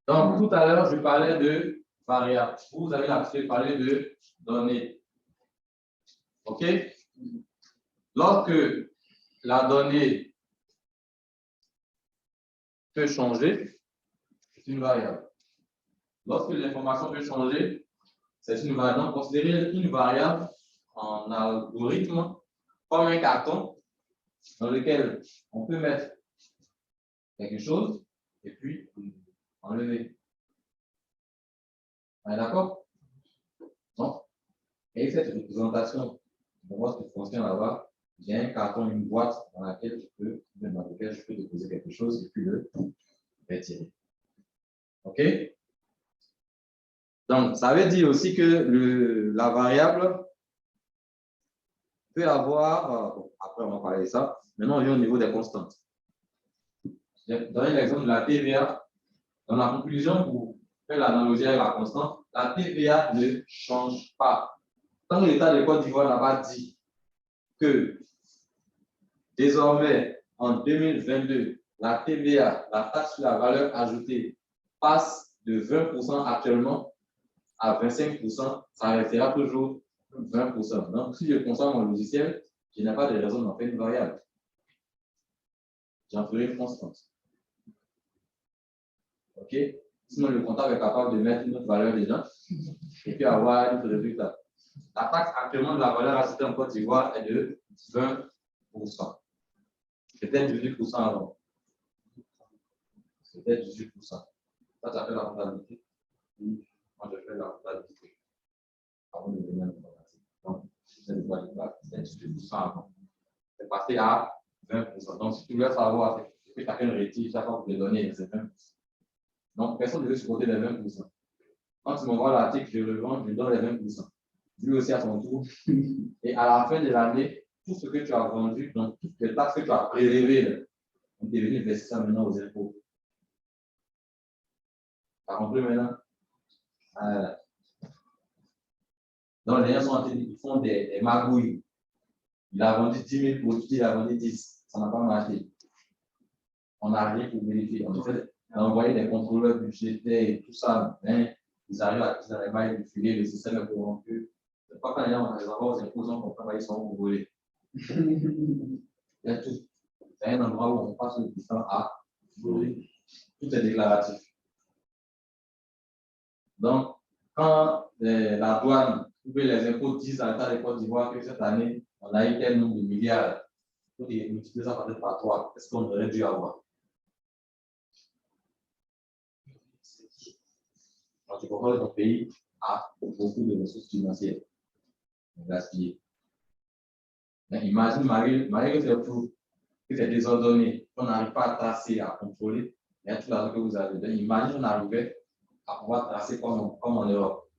Donc, tout à l'heure, je parlais de variables. Vous avez l'habitude de parler de données. OK? Lorsque la donnée peut changer, c'est une variable. Lorsque l'information peut changer, c'est une variable. Donc, considérez une variable en algorithme comme un carton dans lequel on peut mettre quelque chose et puis enlever. On est d'accord? Donc, et cette représentation de votre fonction là-bas, j'ai un carton, une boîte dans laquelle je peux déposer quelque chose et puis le retirer. OK? Donc, ça veut dire aussi que la variable peut avoir, après on va parler de ça, maintenant on vient au niveau des constantes. Je vais donner l'exemple de la TVA. Dans la conclusion, pour faire l'analogie avec la constante, la TVA ne change pas. Tant que l'État de Côte d'Ivoire n'a pas dit que désormais, en 2022, la TVA, la taxe sur la valeur ajoutée, passe de 20% actuellement à 25%, ça restera toujours 20%. Donc, si je consomme mon logiciel, je n'ai pas de raison d'en faire une variable. J'en ferai une constante. OK? Sinon, le comptable est capable de mettre une autre valeur dedans et puis avoir un autre résultat. La taxe actuellement de la valeur ajoutée en Côte d'Ivoire est de 20%. Peut-être 18% avant. Peut-être 18%. Ça fait la comptabilité. Moi, je fais la comptabilité. Avant de venir à l'informatique. Donc, c'est 18% avant. C'est passé à 20%. Donc, si tu veux savoir, c'est que chacun retire chaque fois que les données, c'est 20%. Donc, personne ne veut supporter les 20%. Quand tu m'envoies l'article, je le vends, je donne les 20%. Lui aussi à son tour. Et à la fin de l'année, tout ce que tu as vendu, donc toutes les taxes que tu as prélevées, on est venu verser ça maintenant aux impôts. Tu as compris maintenant? Donc, les gens ils font des magouilles. Il a vendu 10 000 produits, il a vendu 10. Ça n'a pas marché. On n'a rien pour vérifier. On a envoyé des contrôleurs budgétaires et tout ça. Mais ils arrivent à qu'ils n'arrivent pas à filer, le système est corrompu. C'est pas quand les gens les envoie aux impôts, on comprend qu'ils sont volés. Il y a tout. C'est un endroit où on passe le temps à voler. Tout est déclaratif. Donc, quand la douane ou les impôts disent à l'État de Côte d'Ivoire que cette année, on a eu tel nombre de milliards, il faut multiplier ça peut-être par 3. Qu'est-ce qu'on aurait dû avoir? Quand tu comprends que ton pays a beaucoup de ressources financières gaspillées. Mais imagine, malgré que c'est fou, que c'est désordonné, qu'on n'arrive pas à tracer, à contrôler, il y a tout l'argent que vous avez. Donc, imagine, on arrivait à pouvoir tracer comme en Europe.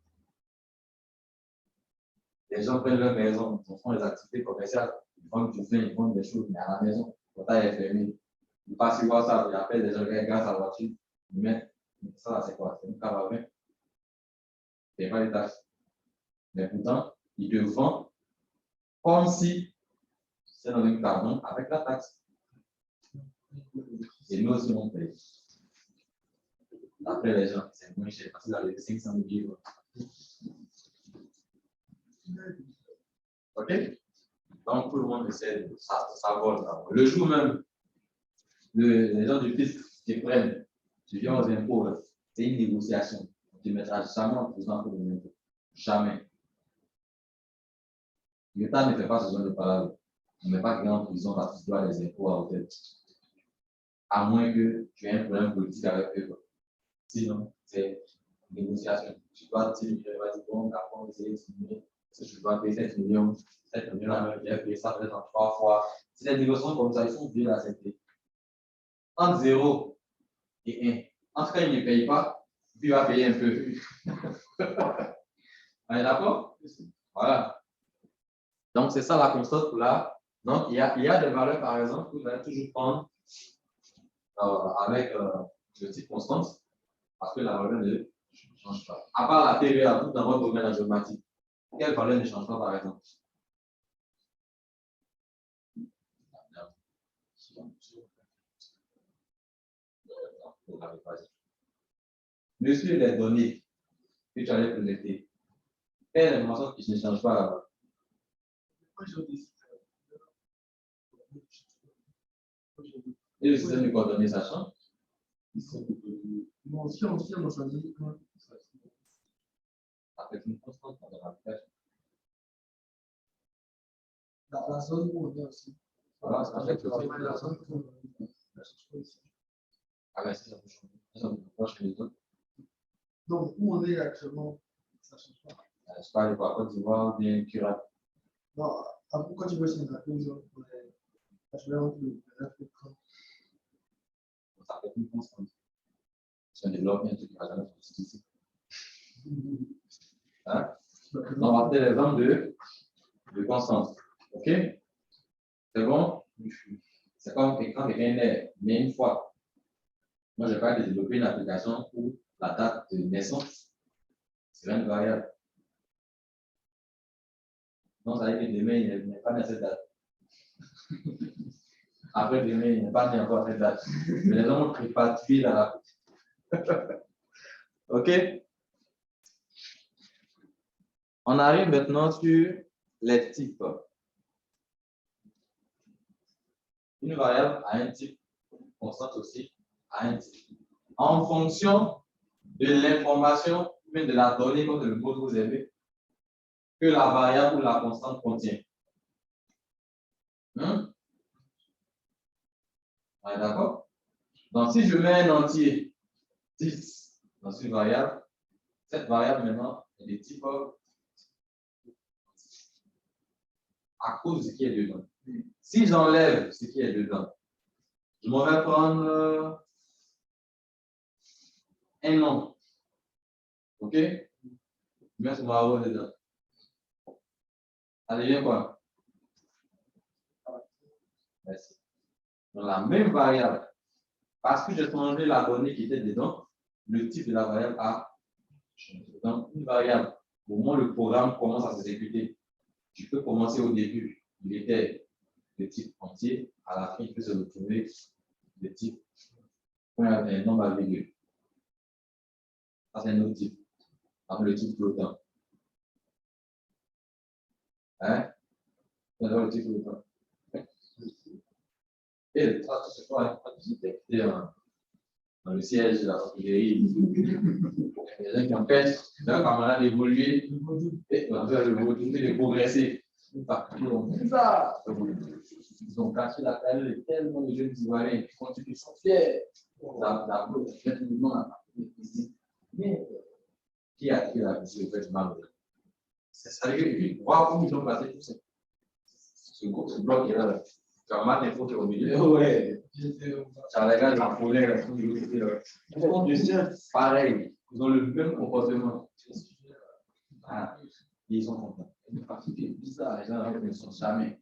Les gens prennent leur maison, ils font des activités commerciales, ils font du vin, ils font des choses, mais à la maison, le portail est fermé. Ils passent sur WhatsApp, ils appellent les gens, ils regardent sa voiture, ils mettent, ça c'est quoi? C'est une cave à vin. C'est pas des taxes. Mais pourtant, ils te vendent comme si c'est dans une cave avec la taxe. Et nous aussi, on paye. Après, les gens, c'est moins cher parce qu'ils ont levé 500 000 livres. OK? Donc, tout le monde essaie, ça vole. Le jour même, les gens du fisc te prennent, tu viens aux impôts, c'est une négociation. Tu ne mettras jamais en prison pour les impôts. Jamais. L'État ne fait pas ce genre de parole. On ne met pas quelqu'un en prison parce que tu dois les impôts à hôtel. À moins que tu aies un problème politique avec eux. Sinon, c'est une négociation. Tu dois dire, je vais dire, bon, d'accord, vous allez signer, je dois payer 7 millions, 7 millions, je vais payer ça peut-être en 3 fois. Si les négociations comme ça, ils sont obligés d'accepter. Entre 0 et 1. En tout cas, il ne paye pas, puis il va payer un peu. On est d'accord? Voilà. Donc, c'est ça la constante pour là. Donc, il y a des valeurs, par exemple, que vous allez toujours prendre avec le type constante, parce que la valeur ne change pas. À part la TVA, tout dans votre domaine informatique, quelle valeur ne change pas, par exemple? programmer pas. Mesure les données que tu allais connecter. Quelle information qui ne change pas là-bas? Et le système de coordonnées, ça change? Bon, si on choisit Avec une constante dans l'application. la zone où on est aussi. Voilà, ça fait que La zone où on est. ah ben, ça peut changer. Ça peut changer les autres. Donc, où on est actuellement, ça ne change pas. Je sais pas, quoi, Côte d'Ivoire, bien Curat. Non, quand tu vois sur la cause, on est actuellement le 9 et 30. Ça fait une constante. Si on développe bien, tu ne vas jamais faire ici. Hein? On va faire l'exemple de constante. OK? C'est bon? C'est comme quand quelqu'un est né, mais une fois. Moi, je n'ai pas développé une application où la date de naissance serait une variable. Donc, ça veut dire que demain, il n'est pas né à cette date. Après demain, il n'est pas né encore à cette date. Mais les gens ont réparti dans la. OK? On arrive maintenant sur les types. Une variable a un type, constante aussi a un type. En fonction de l'information, de la donnée, comme le mot que vous avez, que la variable ou la constante contient. Ouais, d'accord? Donc, si je mets un entier 10 dans une variable, cette variable maintenant est de type à cause de ce qui est dedans. Si j'enlève ce qui est dedans, je m'en vais prendre un nom. OK? Je mets ce mot dedans. Ça devient quoi? Merci. Dans la même variable, parce que j'ai changé la donnée qui était dedans, le type de la variable a changé. Donc, une variable, au moment où le programme commence à s'exécuter, tu peux commencer au début, il était de type entier, à la fin, il peut se retrouver de type un nombre à virgule. Ça, c'est un autre type. Comme le type flottant. Hein? C'est le type flottant. Et ça, c'est quoi? Détecter dans le siège de la artillerie. Il y a des gens qui empêchent d'un camarade d'évoluer et de progresser. C'est ça. Ils ont caché la carrière de tellement de jeunes Ivoiriens qui continuent, ils sont fiers d'appeler mais qui a été la mission du mal? Ça veut dire voir comment ils ont passé tout ça. Ce bloc qui est là. Camarade des fautes au milieu. Ouais. Ça les gars, ils ont volé la soupe de l'autre côté. Ils font du surf pareil. Ils ont le même comportement. Ah, ils sont contents. Parce que c'est bizarre, les gens ne sont jamais.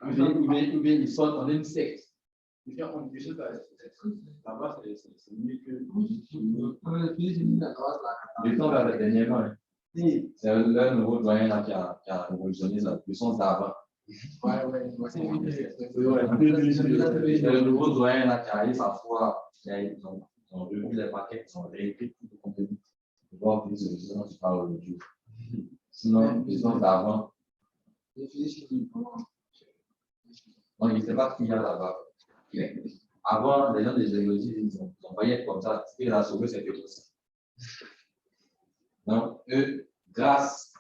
Ou bien ils sortent en une secte. Là-bas, c'est mieux que. Le temps vers le dernier mois. C'est un nouveau doyen là qui a révolutionné ça. Le son d'avant. Ouais. C'est le nouveau doyen là qui arrive parfois. Ils ont revu les paquets, ils ont réécrit tout le contenu. Pour voir plus de ce dont tu parles aujourd'hui. Sinon, le son d'avant. Donc, il ne sait pas ce qu'il y a là-bas. Avant, les gens des géologies, ils voyaient comme ça. Ce qui a sauvé, c'est que ça. Donc, eux, grâce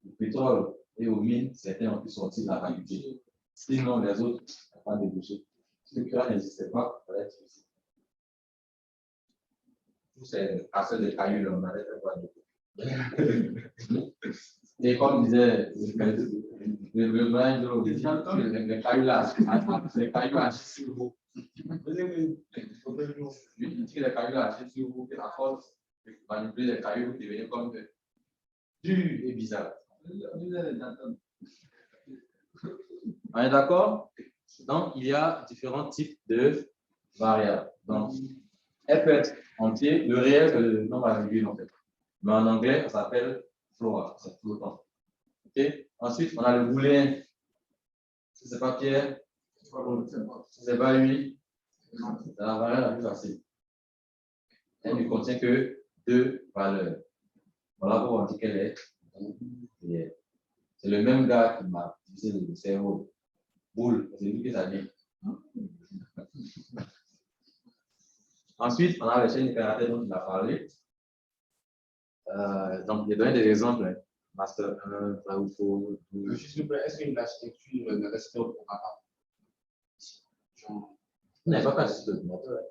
au pétrole et aux mines, certains ont pu sortir de la qualité. Sinon, les autres n'ont pas débouché. Si le cœur n'existait pas, ça allait être difficile. Tous ces casseurs de cailloux, on allait faire quoi de et comme disait le doyen de les cailloux là, les cailloux achissent sur vous. Il dit que les cailloux achissent sur vous, que la force de manipuler les cailloux devenait comme dur et bizarre. On est d'accord? Donc, il y a différents types de variables. Donc, elle peut être entière, le réel, c'est le nombre à virgule en fait. Mais en anglais, ça s'appelle float, c'est flottant. Okay? Ensuite, on a le booléen. Si ce n'est pas Pierre, si ce n'est pas lui, c'est la variable la plus facile. elle ne contient que 2 valeurs. Voilà pourquoi on dit qu'elle est réelle. C'est le même gars qui m'a utilisé le cerveau. Boule, c'est lui qui ça dit. Ensuite, on a les chaînes de caractères dont il a parlé. Donc, il a donné des exemples. Hein. Master 1, vrai ou faux. S'il vous plaît, est-ce que l'architecture ne reste au programme? Vous n'avez pas fait de moteur.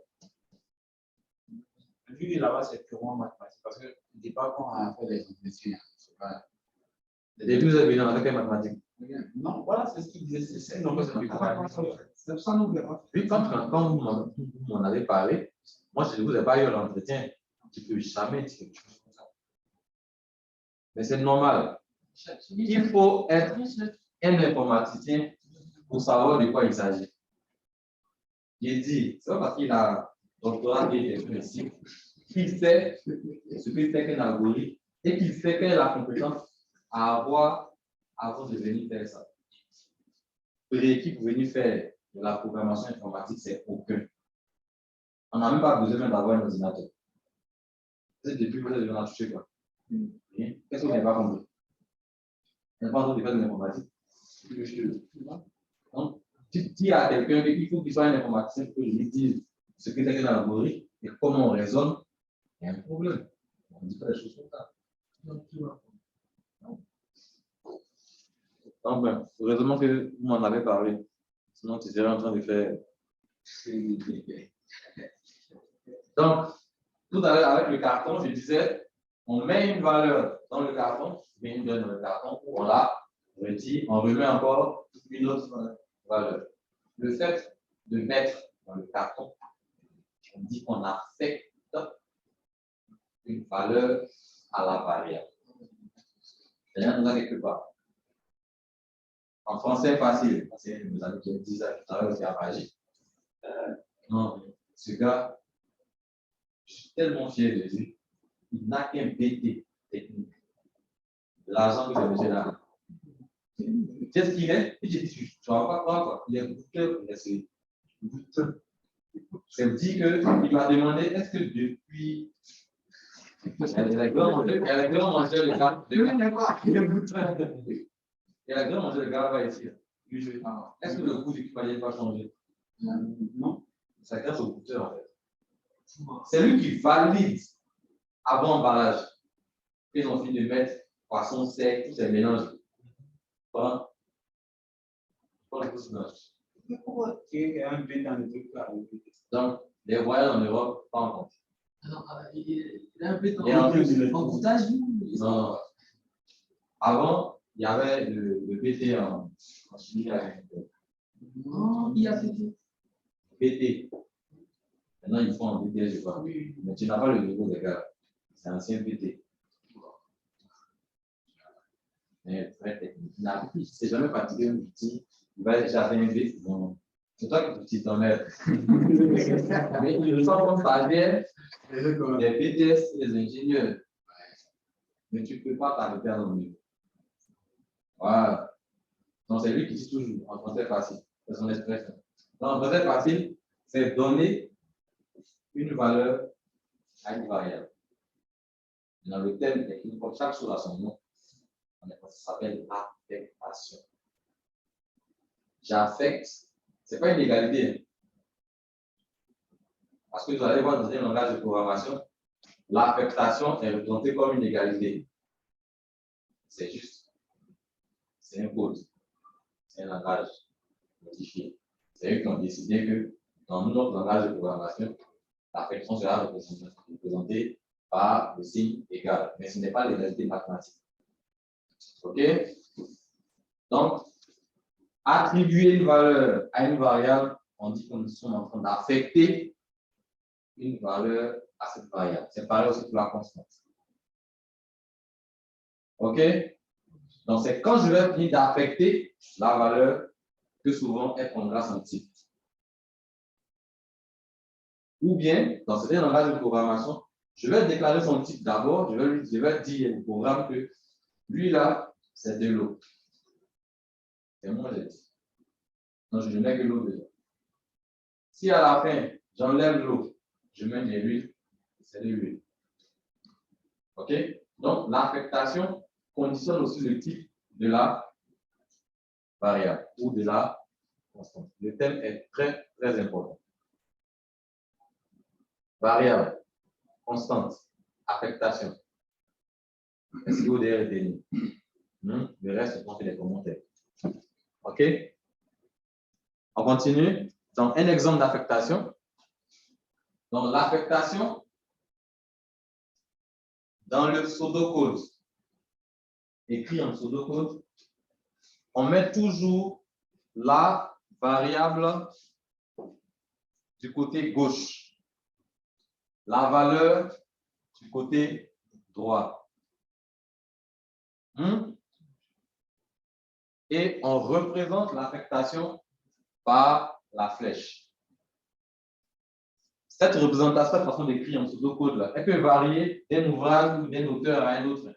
Vu que là-bas, c'est purement mathématique. Parce que au départ, quand on a fait les entretiens, c'est pas. Le début, vous avez vu dans la mathématique. Non, voilà, c'est ce qu'il disait. C'est non, C'est ça, nous, verra. Puis, quand vous m'en avez parlé, moi, je ne vous ai pas eu l'entretien. Tu ne peux jamais dire quelque chose comme ça. Mais c'est normal. Il faut être un informaticien pour savoir de quoi il s'agit. Il dit, c'est pas parce qu'il a doctorat ici, qu'il sait ce que c'est qu'un algorithme et qu'il sait quelle est la compétence à avoir avant de venir faire ça. Prérequis pour venir faire de la programmation informatique, c'est aucun. On n'a même pas besoin d'avoir un ordinateur. C'est depuis que vous avez touché quoi. Qu'est-ce que vous n'avez pas compris? Vous n'avez pas entendu faire de l'informatique. Donc, tu dis à quelqu'un qu'il faut qu'il soit un informaticien pour que je lui dise ce que c'est qu'un algorithme et comment on raisonne, il y a un problème. On ne dit pas les choses comme ça. Donc, ben, heureusement que vous m'en avez parlé. Sinon, tu serais en train de faire. Donc, tout à l'heure, avec le carton, je disais, on met une valeur dans le carton, mais une donne dans le carton, on la retire, on remet encore une autre valeur. Le fait de mettre dans le carton, on dit qu'on affecte une valeur à la variable. C'est-à-dire, on a quelque part. En français, facile. C'est nos amis qui me disent tout à l'heure, c'est à magie. Non, ce gars, je suis tellement fier de lui. Il n'a qu'un BT technique. L'argent que j'ai là. Qu'est-ce qu'il est? Et j'ai dit, tu ne vas pas croire quoi. Il est goûteux. Ça me dit qu'il m'a demandé, est-ce que depuis. Elle a grand mangé le gars. Elle a grand mangé le gars là-bas ici. Est-ce que le coût du cavalier va changer? Non. Ça grâce au goûteur en fait. C'est lui qui valide avant emballage. Ils ont fini de mettre poisson sec, tous ces mélanges. Voilà. Pourquoi il y a un but dans le truc là? Donc, les voyages en Europe, pas en compte. Alors, il a un peu en goûtage. Non. Avant, il y avait le BT en chimie. Non, il a fait. BT. Maintenant, ils font en BT, je crois. Mais tu n'as pas le niveau des gars. C'est ancien BT. Mais très technique. Il ne s'est jamais fatigué un outil. Il va déjà faire un BT. Bon. C'est toi qui t'enlèves. Mais ils sont comme stagiaires, les BTS et les ingénieurs. Mais tu ne peux pas t'arrêter à nos niveau. Voilà. Donc, c'est lui qui dit toujours en français facile. C'est son expression. Donc, en français facile, c'est donner une valeur à une variable. Dans le thème technique, comme chaque chose a son nom, ça s'appelle affectation. J'affecte, ce n'est pas une égalité. Parce que vous allez voir dans un langage de programmation, l'affectation est représentée comme une égalité. C'est juste. C'est un code. C'est un langage modifié. C'est eux qui ont décidé que dans notre langage de programmation, l'affection sera représentée par le signe égal. Mais ce n'est pas l'égalité mathématique. OK? Donc, attribuer une valeur à une variable, on dit que nous sommes en train d'affecter une valeur à cette variable. C'est pareil aussi pour la constante. OK? Donc, c'est quand je vais venir d'affecter la valeur que souvent elle prendra son type. Ou bien, dans certains langages de programmation, je vais déclarer son type d'abord, je vais dire au programme que lui là, c'est de l'eau. C'est moi j'ai dit. Donc, je ne mets que l'eau dedans. Si à la fin, j'enlève l'eau, je mets de l'huile, c'est de l'huile. OK? Donc, l'affectation conditionne aussi le type de la variable ou de la constante. Le thème est très, très important. Variable, constante, affectation. Est-ce que vous devez retenir? Le reste, on fait les commentaires. OK? On continue. Donc, un exemple d'affectation. Donc, l'affectation, dans le pseudocode, écrit en pseudocode, on met toujours la variable du côté gauche, la valeur du côté droit. Et on représente l'affectation par la flèche. Cette représentation, cette façon d'écrire en pseudocode, elle peut varier d'un ouvrage ou d'un auteur à un autre.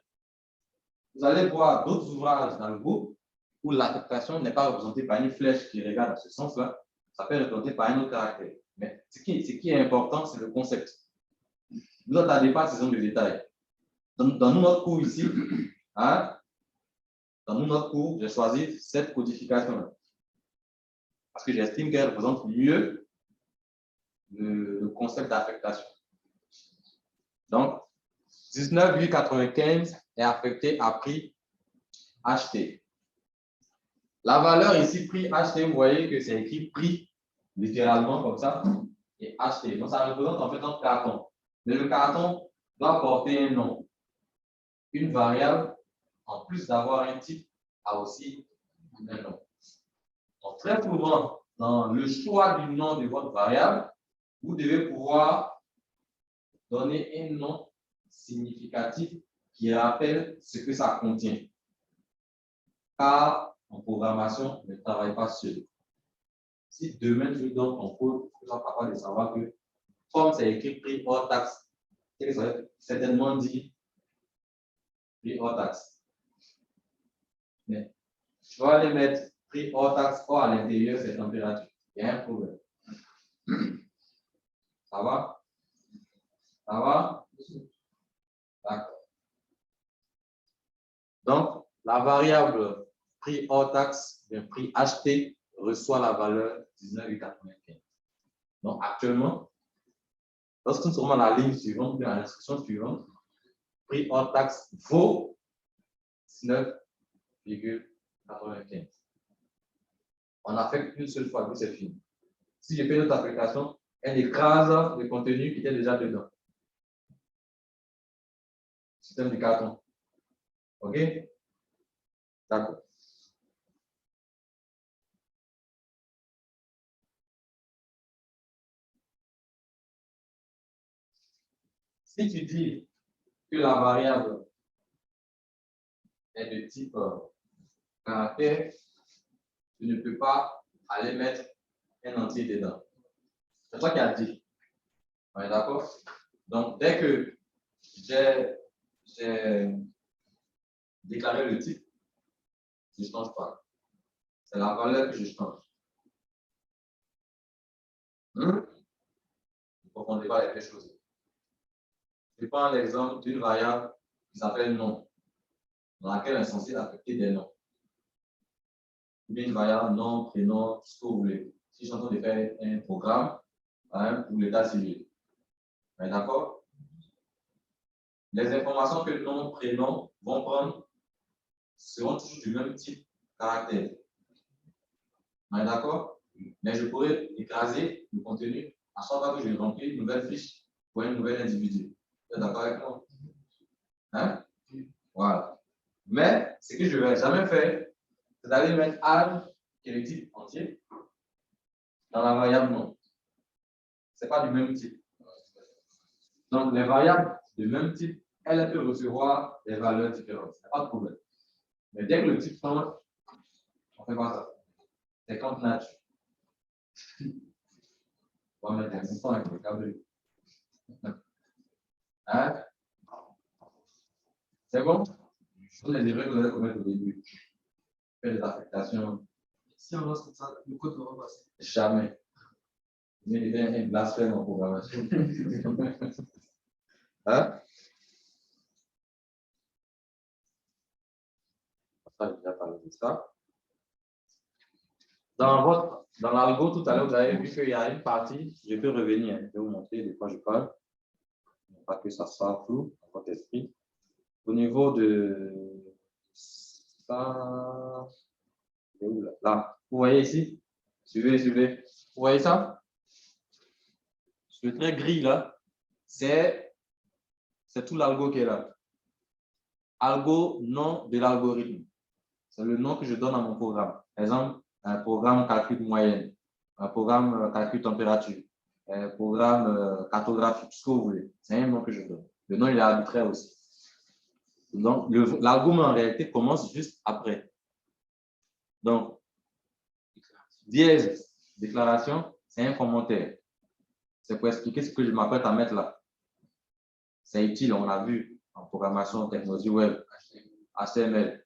Vous allez voir d'autres ouvrages dans le groupe où l'affectation n'est pas représentée par une flèche qui regarde dans ce sens-là, ça peut être représenté par un autre caractère. Mais ce qui est important, c'est le concept. Ne vous attendez pas à ces zones de détails. Dans notre cours ici, dans notre cours, j'ai choisi cette codification-là. Parce que j'estime qu'elle représente mieux le concept d'affectation. Donc, 19,95 est affecté à prix acheté. La valeur ici, prix acheté, vous voyez que c'est écrit prix, littéralement comme ça, et acheté. Donc, ça représente en fait un carton. Mais le carton doit porter un nom. Une variable, en plus d'avoir un type, a aussi un nom. Donc, très souvent, dans le choix du nom de votre variable, vous devez pouvoir donner un nom significatif qui rappelle ce que ça contient. Car en programmation, on ne travaille pas seul. Si demain tu donnes ton code, tu seras capable de savoir que, comme c'est écrit prix hors taxe, ça veut certainement dire prix hors taxe. Mais tu vas aller mettre prix hors taxe, or à l'intérieur, c'est température. Il y a un problème. Ça va? Ça va? D'accord. Donc, la variable prix hors taxe, le prix acheté, reçoit la valeur 19,95. Donc, actuellement, lorsque nous sommes dans la ligne suivante, dans l'instruction suivante, prix hors taxe vaut 19,95. On affecte une seule fois, puis c'est fini. Si je fais notre application, elle écrase le contenu qui était déjà dedans. Système de carton. OK? D'accord. Si tu dis que la variable est de type caractère, tu ne peux pas aller mettre un entier dedans. C'est toi qui as dit. On est d'accord? Donc, dès que j'ai déclaré le type, je ne change pas. C'est la valeur que je change. Il faut qu'on déballe les choses. Je prends l'exemple d'une variable qui s'appelle nom, dans laquelle on est censé affecter des noms. Ou bien une variable nom, prénom, ce que vous voulez. Si je suis en train de faire un programme pour l'état civil. D'accord? Les informations que le nom, prénom vont prendre seront toujours du même type caractère. D'accord? Mais je pourrais écraser le contenu à chaque fois que je remplis une nouvelle fiche pour un nouvel individu. Vous êtes d'accord avec moi? Voilà. Mais ce que je ne vais jamais faire, c'est d'aller mettre add, qui est le type entier, dans la variable nom. Ce n'est pas du même type. Donc, les variables du même type, elles peuvent recevoir des valeurs différentes. Il n'y a pas de problème. Mais dès que le type change, on fait pas ça. C'est comme nature. On va mettre un instant avec le câble. C'est bon? Ce sont les erreurs que vous allez commettre au début. Faire des affectations. Si on lance comme ça, le code va repasser. Jamais. Mais il y a un blasphème en programmation. Hein? Ça, j'ai déjà parlé de ça. Dans l'algo, tout à l'heure, vous avez vu qu'il y a une partie, je peux revenir, je vais vous montrer de quoi je parle, pas que ça soit flou dans votre esprit. Au niveau de ça, c'est où là? Là, vous voyez ici? Suivez, suivez. Vous voyez ça? Ce trait gris là, c'est tout l'algo qui est là. Algo, nom de l'algorithme. C'est le nom que je donne à mon programme. Par exemple, un programme calcul moyenne, un programme calcul température, un programme cartographique, ce que vous voulez. C'est un nom que je donne. Le nom, il est arbitraire aussi. Donc, l'algo, en réalité, commence juste après. Donc, dièse, déclaration, c'est un commentaire. C'est pour expliquer ce que je m'apprête à mettre là. C'est utile, on a vu en programmation, technologie web, HTML,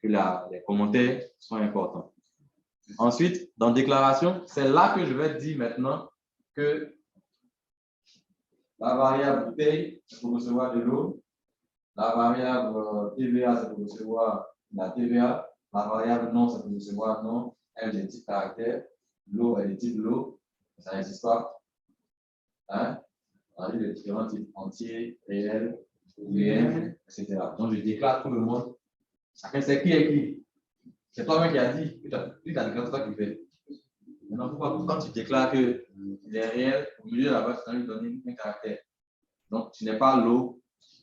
que les commentaires sont importants. Ensuite, dans déclaration, c'est là que je vais dire maintenant que la variable paye, c'est pour recevoir de l'eau. La variable TVA, c'est pour recevoir la TVA. La variable non, c'est pour recevoir non. Elle est de type caractère. L'eau, elle est de type l'eau. Ça n'existe pas. Hein? On a vu les différents types entiers, réels, réels, etc. Donc, je déclare tout le monde. Chacun sait qui est qui. C'est toi-même qui as dit. Tu as déclaré, c'est toi qui fais. Maintenant, pourquoi quand tu déclares que les réels, au milieu de la base, tu as lui donner un caractère. Donc, tu n'es pas l'eau.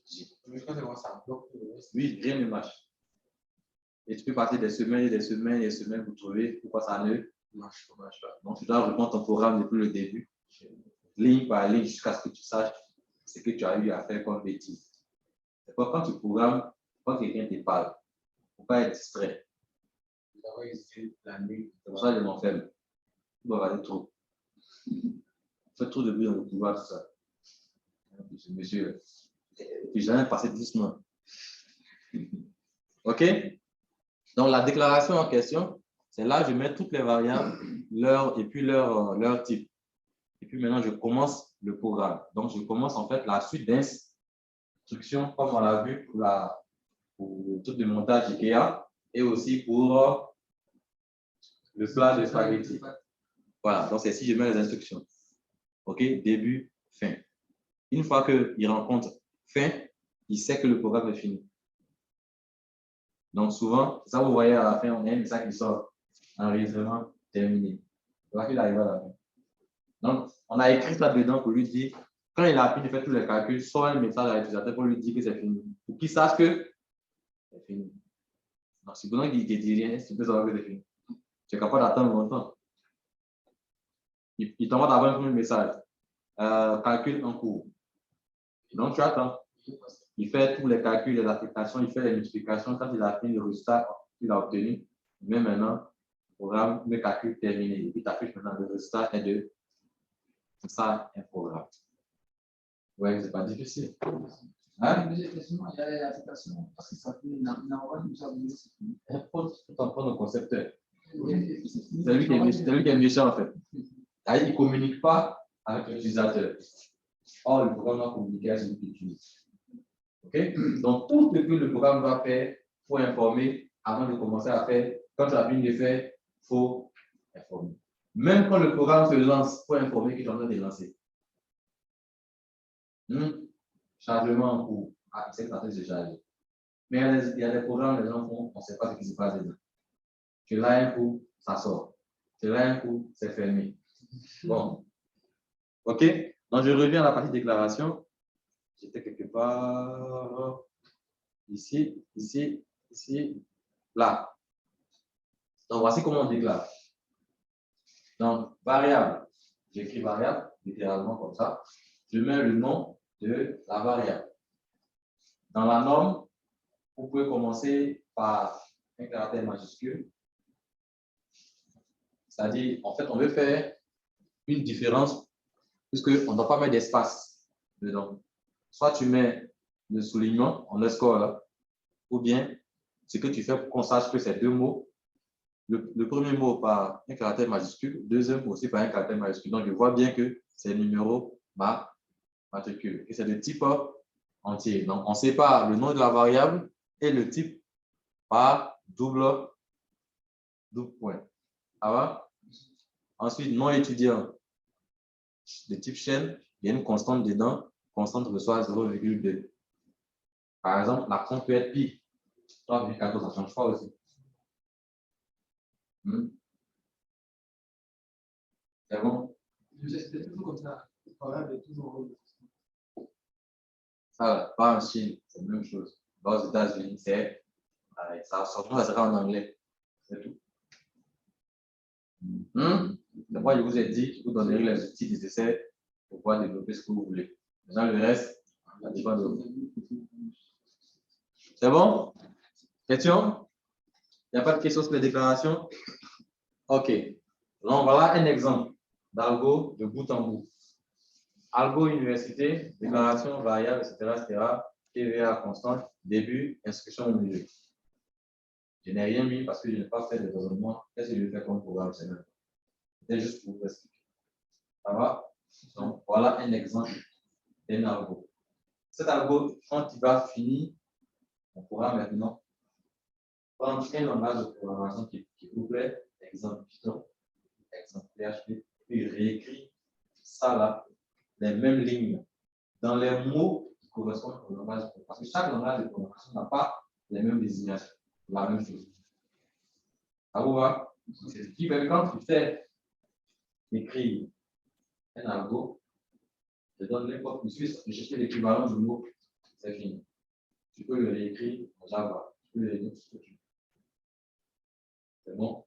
Je crois que c'est quoi ça bloque. Oui, rien ne marche. Et tu peux passer des semaines et des semaines et des semaines pour trouver pourquoi ça ne marche pas. Donc, tu dois reprendre ton programme depuis le début, ligne par ligne, jusqu'à ce que tu saches ce que tu as eu à faire comme bêtise. C'est pourquoi quand tu programmes, quand quelqu'un te parle, il ne faut pas être distrait. C'est pour ça que je m'enferme. Tu dois regarder trop. Fais trop de bruit dans le couloir, tout ça. Monsieur, puis jamais passé doucement. OK? Donc, la déclaration en question, c'est là que je mets toutes les variables, et puis leur type. Et puis maintenant, je commence le programme. Donc, je commence en fait la suite d'instructions, comme on l'a vu pour le truc de montage IKEA et aussi pour le plat de spaghetti. Voilà, donc c'est ici je mets les instructions. OK, début, fin. Une fois qu'il rencontre fin, il sait que le programme est fini. Donc souvent, ça vous voyez à la fin, on a un message qui sort, enregistrement terminé. Voilà qu'il arrive à la fin. Donc, on a écrit ça dedans pour lui dire, quand il a fini de faire tous les calculs, sort un message à l'utilisateur pour lui dire que c'est fini. Pour qu'il sache que c'est fini. Donc, si vous ne dit rien, tu peux savoir que c'est fini. Tu es capable d'attendre longtemps. Il t'envoie d'abord un message. Calcul en cours. Donc, tu attends. Il fait tous les calculs, les applications, il fait les multiplications. Quand il a fini le résultat qu'il a obtenu, mais maintenant, le programme, le calcul terminé. Et puis, tu affiches maintenant le résultat est de. C'est ça, un programme. Oui, c'est pas difficile. Hein? Mais effectivement, il y a l'application, parce que ça fait une envoi, nous avons dit c'est fini. Il faut comprendre le concepteur. C'est lui qui est méchant, en fait. Il ne communique pas avec l'utilisateur. Or, le programme doit communiquer avec celui qui utilise. OK? Donc, tout ce que le programme va faire, il faut informer avant de commencer à faire. Quand tu as fini de faire, il faut informer. Même quand le programme se lance, il faut informer qu'il est en train de lancer. Chargement en cours. Ah, c'est en train de se charger. Mais il y a des programmes, les gens font, on ne sait pas ce qui se passe dedans. Tu l'as un coup, ça sort. Tu l'as un coup, c'est fermé. Bon. OK? Donc, je reviens à la partie déclaration. J'étais quelque part ici, ici, ici, là. Donc, voici comment on déclare. Donc, variable. J'écris variable, littéralement comme ça. Je mets le nom de la variable. Dans la norme, vous pouvez commencer par un caractère majuscule. C'est-à-dire, en fait, on veut faire une différence puisqu'on ne doit pas mettre d'espace dedans. Soit tu mets le soulignement en underscore là, ou bien ce que tu fais pour qu'on sache que c'est deux mots. Le premier mot par un caractère majuscule, le deuxième aussi par un caractère majuscule. Donc, je vois bien que c'est le numéro matricule. Et c'est de type entier. Donc, on sépare le nom de la variable et le type par double point. Ça va? Ensuite, nom étudiant de type chaîne, il y a une constante dedans. Constante reçoit 0,2. Par exemple, la constante peut être pi. 3,14, ça ne change pas aussi. C'est bon? C'était toujours comme ça. Le variable est toujours. Ça, pas en Chine, c'est la même chose. Aux États-Unis, c'est. Ça sera en anglais. C'est tout. D'abord, je vous ai dit, je vous donnerai les outils nécessaires pour pouvoir développer ce que vous voulez. Maintenant, le reste, ça dépend de vous. C'est bon? Question? Il n'y a pas de questions sur les déclarations? OK. Donc, voilà un exemple d'algo de bout en bout. Algo université, déclaration, variable, etc. TVA constante, début, inscription au milieu. Je n'ai rien mis parce que je n'ai pas fait de raisonnement. Qu'est-ce que je vais faire comme programme? C'est juste pour vous expliquer. Ça va? Donc, voilà un exemple d'un algo. Cet algo, quand il va finir, on pourra maintenant prendre un langage de programmation qui vous plaît, exemple Python, exemple PHP, puis réécrire ça là, les mêmes lignes, dans les mots qui correspondent au langage de programmation. Parce que chaque langage de programmation n'a pas les mêmes désignations, la même chose. Ça vous va? C'est ce qui fait que quand tu fais écrire un algo, je donne n'importe qui suisse, je cherche l'équivalent du mot, c'est fini. Tu peux le réécrire en Java, tu peux le réécrire ce que tu veux. C'est bon?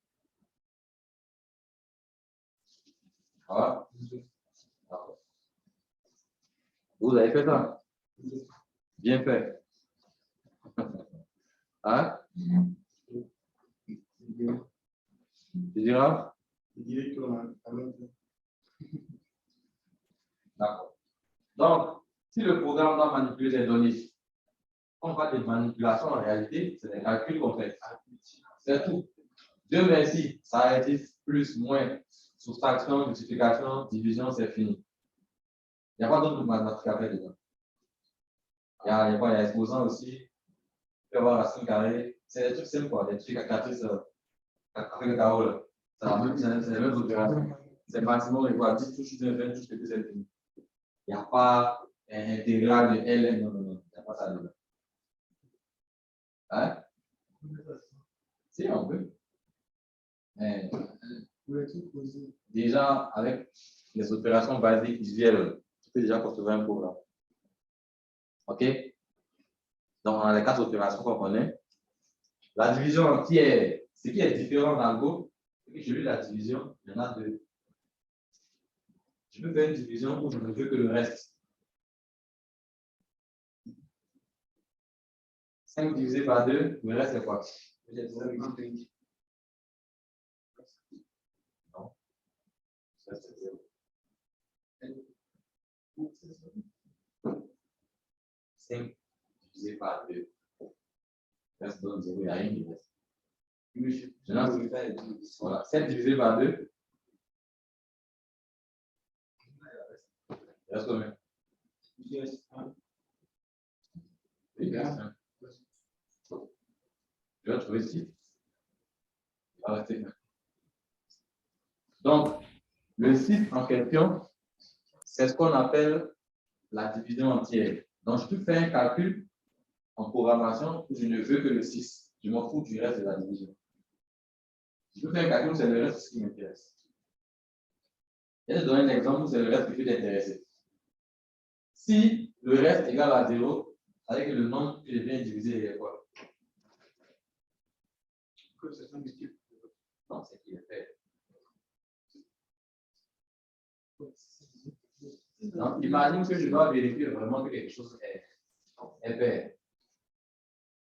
Ça va? Vous avez fait ça? Bien fait. Hein? Tu diras? Je dirais qu'on a D'accord. Donc, si le programme doit manipuler les données, on parle de manipulation en réalité, c'est des calculs qu'on fait. C'est tout. Dieu merci, ça a été plus, moins, soustraction, multiplication, division, c'est fini. Il n'y a pas d'autre mathématiques à faire dedans. Il y a quoi? Il y a exposant aussi. Il peut y avoir racine carrée. C'est des trucs simples, quoi. Des trucs à catrice, avec le carreau. C'est la même opération. C'est maximum égale 10 touches, 20 touches, et puis c'est fini. Il n'y a pas un intégral de L. Non, non, non. Il n'y a pas ça dedans. Hein? Si, on peut. Mais, déjà, avec les opérations basiques visuelles, tu peux déjà construire un programme. OK? Donc, on a les 4 opérations qu'on connaît. La division entière, ce qui est différent dans Go, c'est que j'ai vu la division, il y en a 2. Je peux faire une division où je ne veux que le reste. 5 divisé par 2, le reste c'est quoi? Non. Ça, c'est 0. 5 divisé par 2. Ça donne 0, il n'y a rien qui reste. Voilà. 7 divisé par 2. Il reste combien? Il reste 1. Je vais trouver ici. Il va rester 1. Donc, le site en question, c'est ce qu'on appelle la division entière. Donc, je peux faire un calcul en programmation où je ne veux que le 6. Je m'en fous du reste de la division. Je peux faire un calcul où c'est le reste qui m'intéresse. Je vais te donner un exemple où c'est le reste qui peut t'intéresser. Si le reste est égal à 0, avec le nombre que je viens de diviser, est quoi? Non, c'est qu'il est fait. Donc, imagine que je dois vérifier vraiment que quelque chose est pair.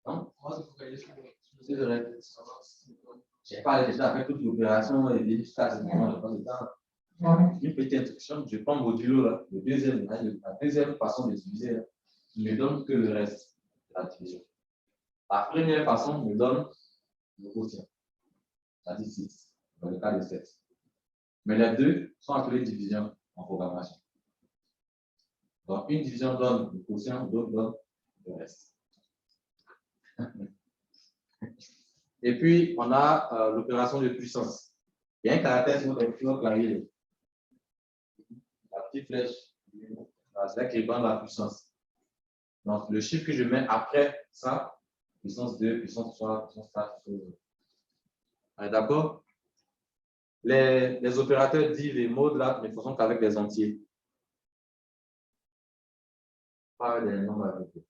Non? C'est vrai. Je n'ai pas déjà fait toute l'opération et jusqu'à ce moment, je passe le temps. Une petite instruction, je prends modulo là, la deuxième façon de diviser, ne me donne que le reste de la division. La première façon me donne le quotient, c'est-à-dire 6, dans le cas de 7. Mais les deux sont appelés division en programmation. Donc, une division donne le quotient, l'autre donne le reste. Et puis, on a l'opération de puissance. Il y a un caractère sur notre clavier. La petite flèche, c'est là qui reprend la puissance. Donc, le chiffre que je mets après ça, puissance 2, puissance 3, puissance 4, d'accord? Les opérateurs div et mode là ne faisons qu'avec des entiers. Pas des nombres avec eux.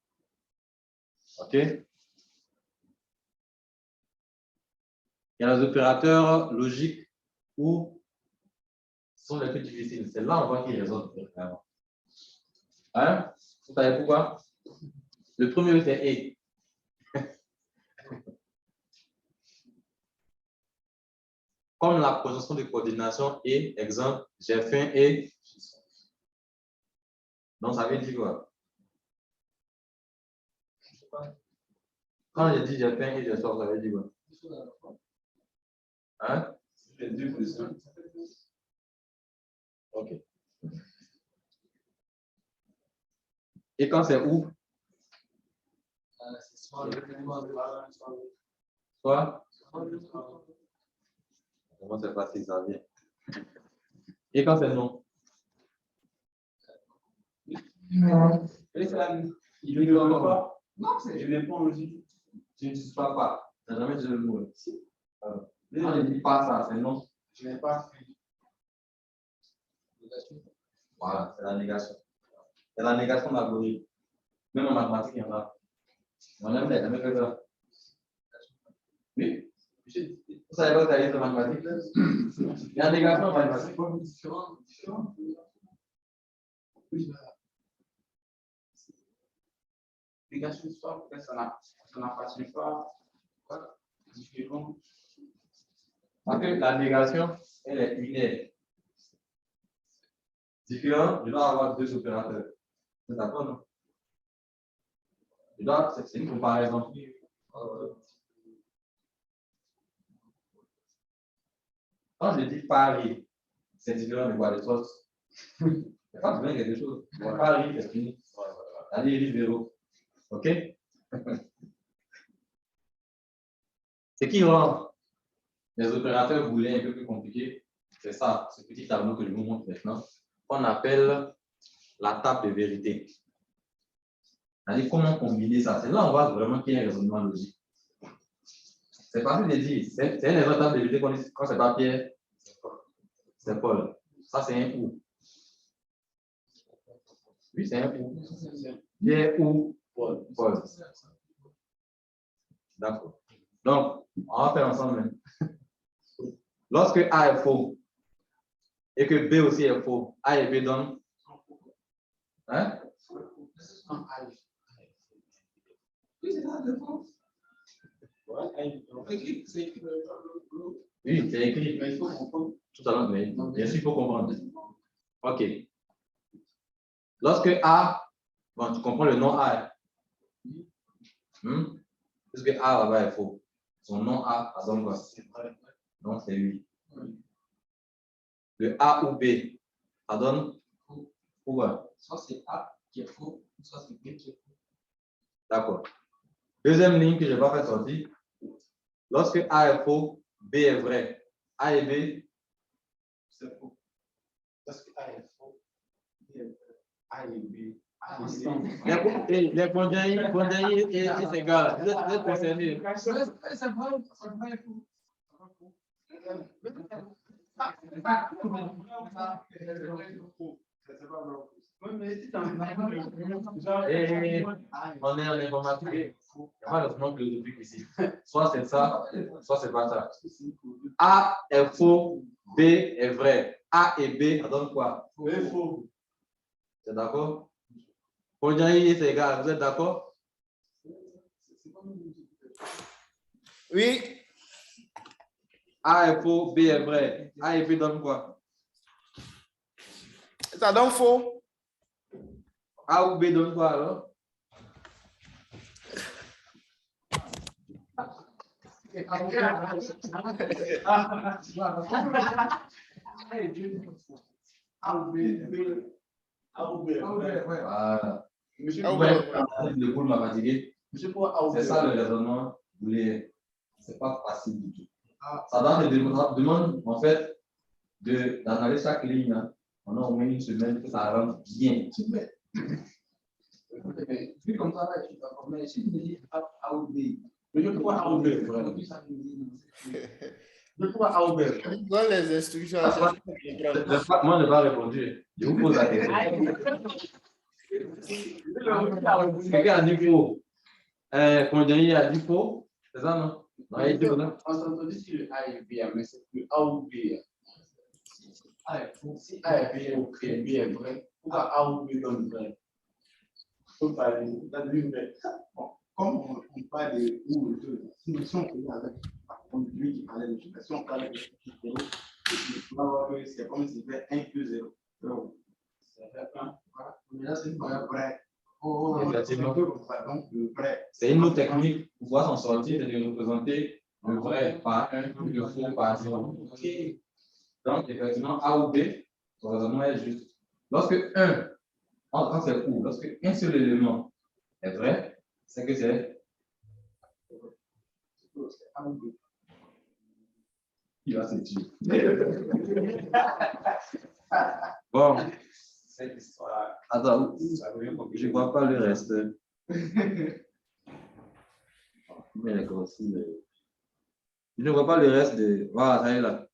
OK? Il y a les opérateurs logiques où ce sont les plus difficiles. C'est là on voit qu'ils résolvent vraiment. Hein? Vous savez pourquoi? Le premier, c'est et. Comme la position de coordination et, exemple, j'ai fait et. Donc, ça veut dire quoi? Quand j'ai dit j'ai fait et je sors, ça veut dire quoi? Hein? Les deux positions. OK. Et quand c'est où? Soit? Comment c'est facile, ça vient? Et quand c'est non? Il ne veut pas. Non, je n'ai pas logique. Tu n'utilises pas. Tu n'as jamais dit le mot. Quand je ne dis pas ça, c'est non. Je n'ai pas fait. Voilà, c'est la négation. C'est la négation de l'algorithme. Même en mathématiques, il y en a. On aime jamais fait ça. Oui? Vous savez pas que tu as en mathématiques? Il y a la négation en mathématiques. Différent. Négation soit, ça n'appartient pas. Différent. Parce que la négation, elle est linéaire. Différent, je dois avoir deux opérateurs. C'est d'accord, non? C'est une comparaison. Quand je dis pari, c'est différent de quoi? De toi. C'est pas besoin de quelque chose. Pari, c'est fini. Allez, libéraux. OK? Ce qui rend les opérateurs booléens un peu plus compliqués, c'est ça, ce petit tableau que je vous montre maintenant, qu'on appelle la table de vérité. C'est-à-dire comment combiner ça. C'est là où on voit vraiment qu'il y a un raisonnement logique. C'est facile de dire. C'est un exemple table de vérité qu'on dit quand c'est pas Pierre, c'est Paul. Ça, c'est un ou. Oui, c'est un ou. Pierre ou Paul. D'accord. Donc, on va faire ensemble. Lorsque A est faux et que B aussi est faux, A et B donnent. Hein? Oui, c'est ça, le fond. Oui, c'est écrit. Mais il faut comprendre. Tout à l'heure, mais bien sûr, il faut comprendre. OK. Lorsque A, bon, tu comprends le nom A. Puisque A là-bas est faux. Son nom A, ça donne quoi? Non, c'est lui. Le A ou B, ça donne quoi? Soit c'est A qui est faux, soit c'est B qui est faux. D'accord. Deuxième ligne que je vais faire sortir. Lorsque A est faux, B est vrai. A et B, C'est faux. Parce que A est faux, B est vrai. A et B. les conjoints et ses gars, vous êtes concernés. C'est vrai, c'est vrai, faux. On est en informatique. Il n'y a pas de monde philosophique ici. Soit c'est ça, soit c'est pas ça. A est faux, B est vrai. A et B, ça donne quoi? B faux. C'est d'accord? Conjoints et ses gars, vous êtes d'accord? Oui. A est faux, B est vrai. A et B donne quoi? Ça donne faux. A ou B donne quoi alors? A ou B. Ouais. Voilà. Monsieur, Ah, Vous ouais. voyez, le boule m'a fatigué. monsieur, pourquoi A ou B? C'est ça le raisonnement. Vous voulez, c'est pas facile du tout. Ah. Ça demande en fait d'analyser chaque ligne. Hein. On a au moins une semaine que ça rentre bien. Super. Vu comme ça, là, je suis pas formé. Si tu me dis A ou B, Monsieur, pourquoi A ou B? aujourd'hui, ça me dit, Monsieur, pourquoi A ou B? Dans les instructions, Ah, je moi, moi, je n'ai pas répondu. Je vous pose la question. Quelqu'un a dit faux. Condé a dit faux. C'est ça, non? Non, il a dit non. on s'entend sur le A et B, mais c'est plus A ou B. A est faux. Si A et B est vrai, B est vrai, pourquoi A ou B donne vrai? Faut parler dans l'une des- Bon, comme on parle de ou ou deux, si on connaît avec lui qui parlait de si on parle de 0, tu vas voir que c'est comme si c'était 1 plus 0. Ça fait 1. Voilà. Mais là, c'est une variable vraie. Effectivement. Donc, le vrai. C'est une autre technique pour pouvoir s'en sortir, c'est de représenter le vrai par 1, le faux par 0. Ok. Donc, effectivement, A ou B, son raisonnement est juste. Lorsque 1, quand c'est faux, lorsque un seul élément est vrai, c'est que c'est A ou B. il va se tuer. Bon, Cette histoire. attends, je ne vois pas le reste. Mais d'accord aussi. Je ne vois pas le reste de. Voilà, ça y est là.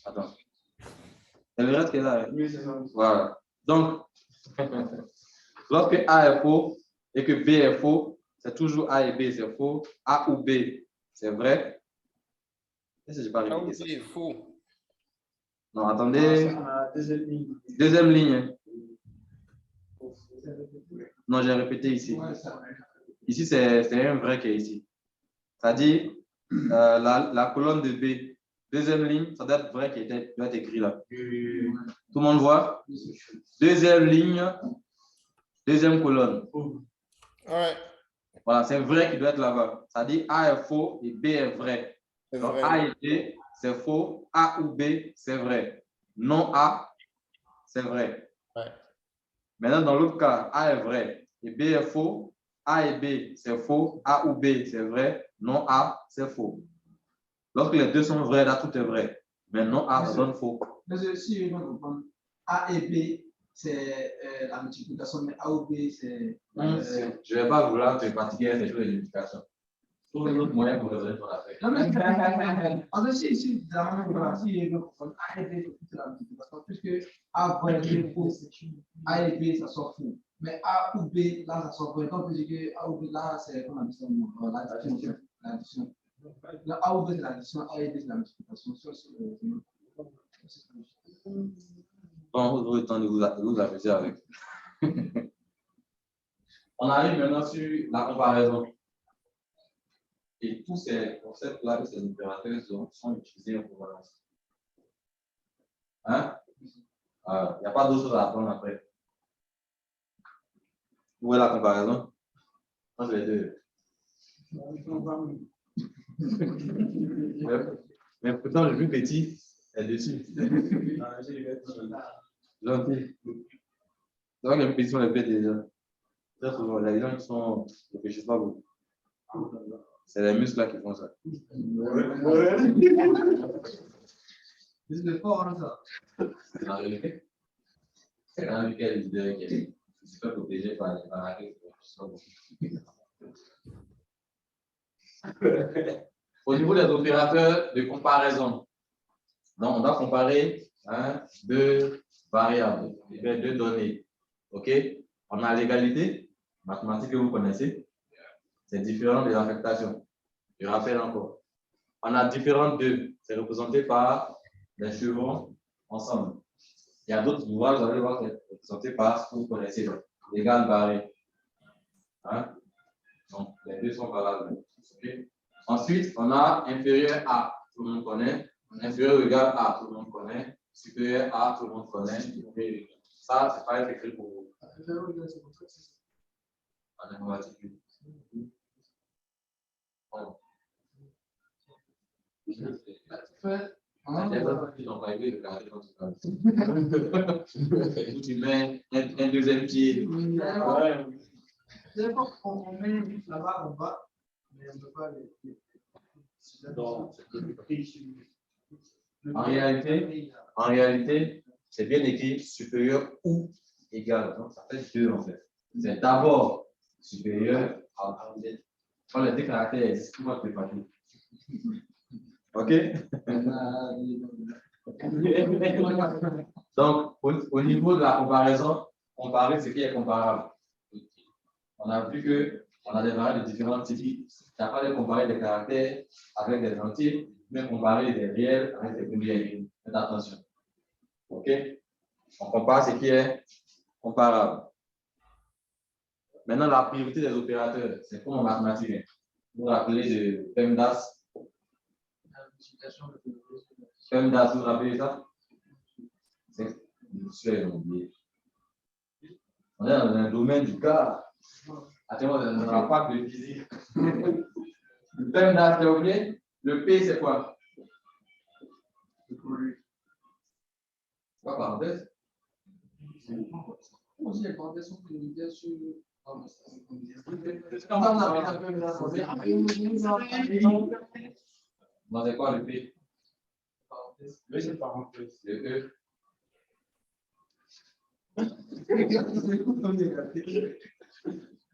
Attends. C'est le reste qui est là. Hein? Oui, c'est ça. Voilà. Donc, lorsque A est faux et que B est faux, c'est toujours A et B, c'est faux. A ou B, c'est vrai. Est-ce que je n'ai pas Ah, répété ça? oui, faux. Non, attendez. Deuxième ligne. Deuxième ligne. Non, j'ai répété ici. Ici, c'est un vrai qui est ici. C'est-à-dire, la colonne de B, deuxième ligne, ça doit être vrai qui doit être écrit là. Tout le monde voit? Deuxième ligne, deuxième colonne. Ouais, Voilà, c'est vrai qui doit être là-bas. C'est-à-dire A est faux et B est vrai. c'est Donc vrai. A et B, c'est faux. A ou B, c'est vrai. Non A, c'est vrai. Ouais. Maintenant, dans l'autre cas, A est vrai et B est faux. A et B, c'est faux. A ou B, c'est vrai. Non A, c'est faux. Lorsque les deux sont vrais, là, tout est vrai. Mais non A, ça donne faux. Mais si je veux comprendre, A et B, c'est la multiplication, mais A ou B, c'est. Je ne vais pas vouloir te fatiguer avec les choses de multiplication. Trouve un autre moyen pour résoudre ton affaire. Non, mais. En fait, si, de la même manière, si je veux comprendre, A et B, c'est la multiplication, puisque A vrai, B faux, A et B, ça sort faux. Mais A ou B, là, ça sort vrai. Donc, on peut dire que A ou B, là, c'est comme l'addition. L'addition. A ou B, c'est l'addition, A et B, c'est la multiplication. Bon, vous aurez le temps de vous amuser avec. On arrive maintenant sur la comparaison. Et tous ces concepts-là de ces opérateurs sont utilisés en comparaison. Hein? Il n'y a pas d'autre chose à apprendre après. Où est la comparaison? Entre les deux. Mais pourtant, le plus petit est dessus. Gentil. C'est vrai que les plus petits sont les bêtes déjà. Très souvent, les gens qui sont ne réfléchissent pas beaucoup. C'est les muscles là qui font ça. C'est fort, hein, ça. C'est dans lequel l'idée qui est pas protégé par la règle. Au niveau des opérateurs de comparaison, donc on doit comparer deux variables, deux données. OK? On a l'égalité, mathématiques que vous connaissez, c'est différent de l'affectation. Je rappelle encore. On a différent de, c'est représenté par les chevrons ensemble. Il y a d'autres ouvrages, vous allez voir, c'est représenté par ce que vous connaissez, l'égal barré. Hein? Donc, les deux sont valables. Okay? Ensuite, on a inférieur à, tout le monde connaît. Inférieur ou égal à, tout le monde connaît. Supérieur à, tout le monde connaît. Ça, c'est pas écrit pour vous. En informatique. Les personnes qui n'ont pas aimé le caractère quand tu parles. Où tu mets un deuxième pied. Ouais. C'est bon, on met là-bas en bas, mais on ne peut pas les. En réalité, c'est bien écrit supérieur ou égal. Donc, ça fait deux en fait. C'est d'abord supérieur à quand les deux caractères existent, moi je peux pas tout. OK? Donc, au niveau de la comparaison, comparer ce qui est comparable. On a vu qu'on a des variables de différents types. Il n'y a pas de comparer des caractères avec des entiers, mais comparer des réels avec des pluriels. Faites attention. OK? On compare ce qui est comparable. Maintenant, la priorité des opérateurs, c'est comme en mathématiques. Vous vous rappelez de PEMDAS? PEMDAS, vous vous rappelez ça? C'est oublié. On est dans un domaine du cas. Attends, on n'a pas de physique. Le PEMDAS, c'est oublié? Le P, c'est quoi? Le produit. Quoi, parenthèse? Aussi, les parenthèses sont prioritaires sur. Non, c'est quoi le P? Le c'est parenthèse. Le E.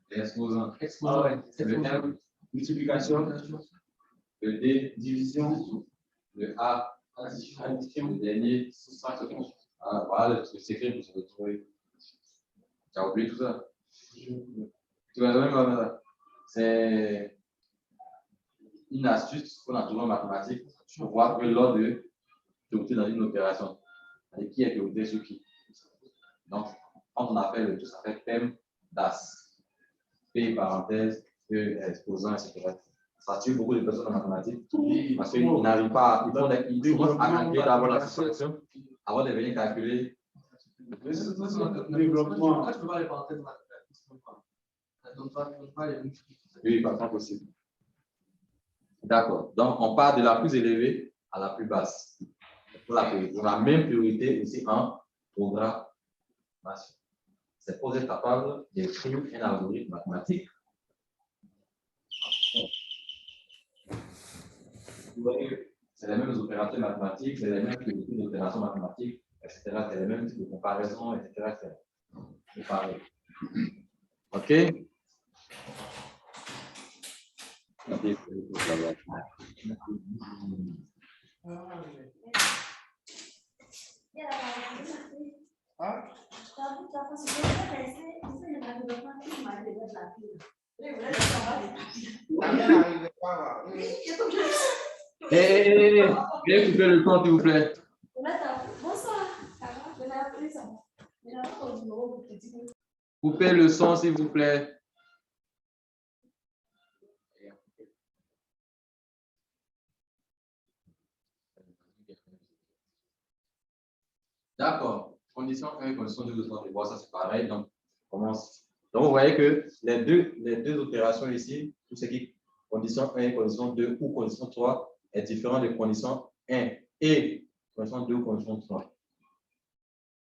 L'exposant. Le M, multiplication. Le D, division. Le A, addition. Le dernier, soustraction. Ah, voilà le secret pour se retrouver. Tu as oublié tout ça? Tu vas jamais voir ça. C'est une astuce qu'on a trouvé en mathématiques pour voir que l'ordre de priorité dans une opération. Et qui est priorité sur qui? Donc, quand on appelle le tout, ça fait PEM DAS. P parenthèse, E exposant, etc. Ça tue beaucoup de personnes en mathématiques parce qu'ils n'arrivent pas, ils commencent à calculer d'abord la soustraction avant de venir calculer. Développement. Je ne peux pas les parenthèses mathématiques. Oui, pas possible. D'accord. Donc, on part de la plus élevée à la plus basse. Pour la même priorité aussi en programmation. C'est pour être capable d'écrire un algorithme mathématique. Vous voyez, c'est les mêmes opérateurs mathématiques, c'est les mêmes priorités d'opérations mathématiques, etc. C'est les mêmes types de comparaisons, etc. C'est pareil. OK? Viens couper le temps, s'il vous plaît. Coupez le son, s'il vous plaît. D'accord. Condition 1 et condition 2 de notre devoir, ça c'est pareil. Donc, on commence. Donc, vous voyez que les deux opérations ici, tout ce qui est condition 1, condition 2 ou condition 3 est différent de condition 1 et condition 2 ou condition 3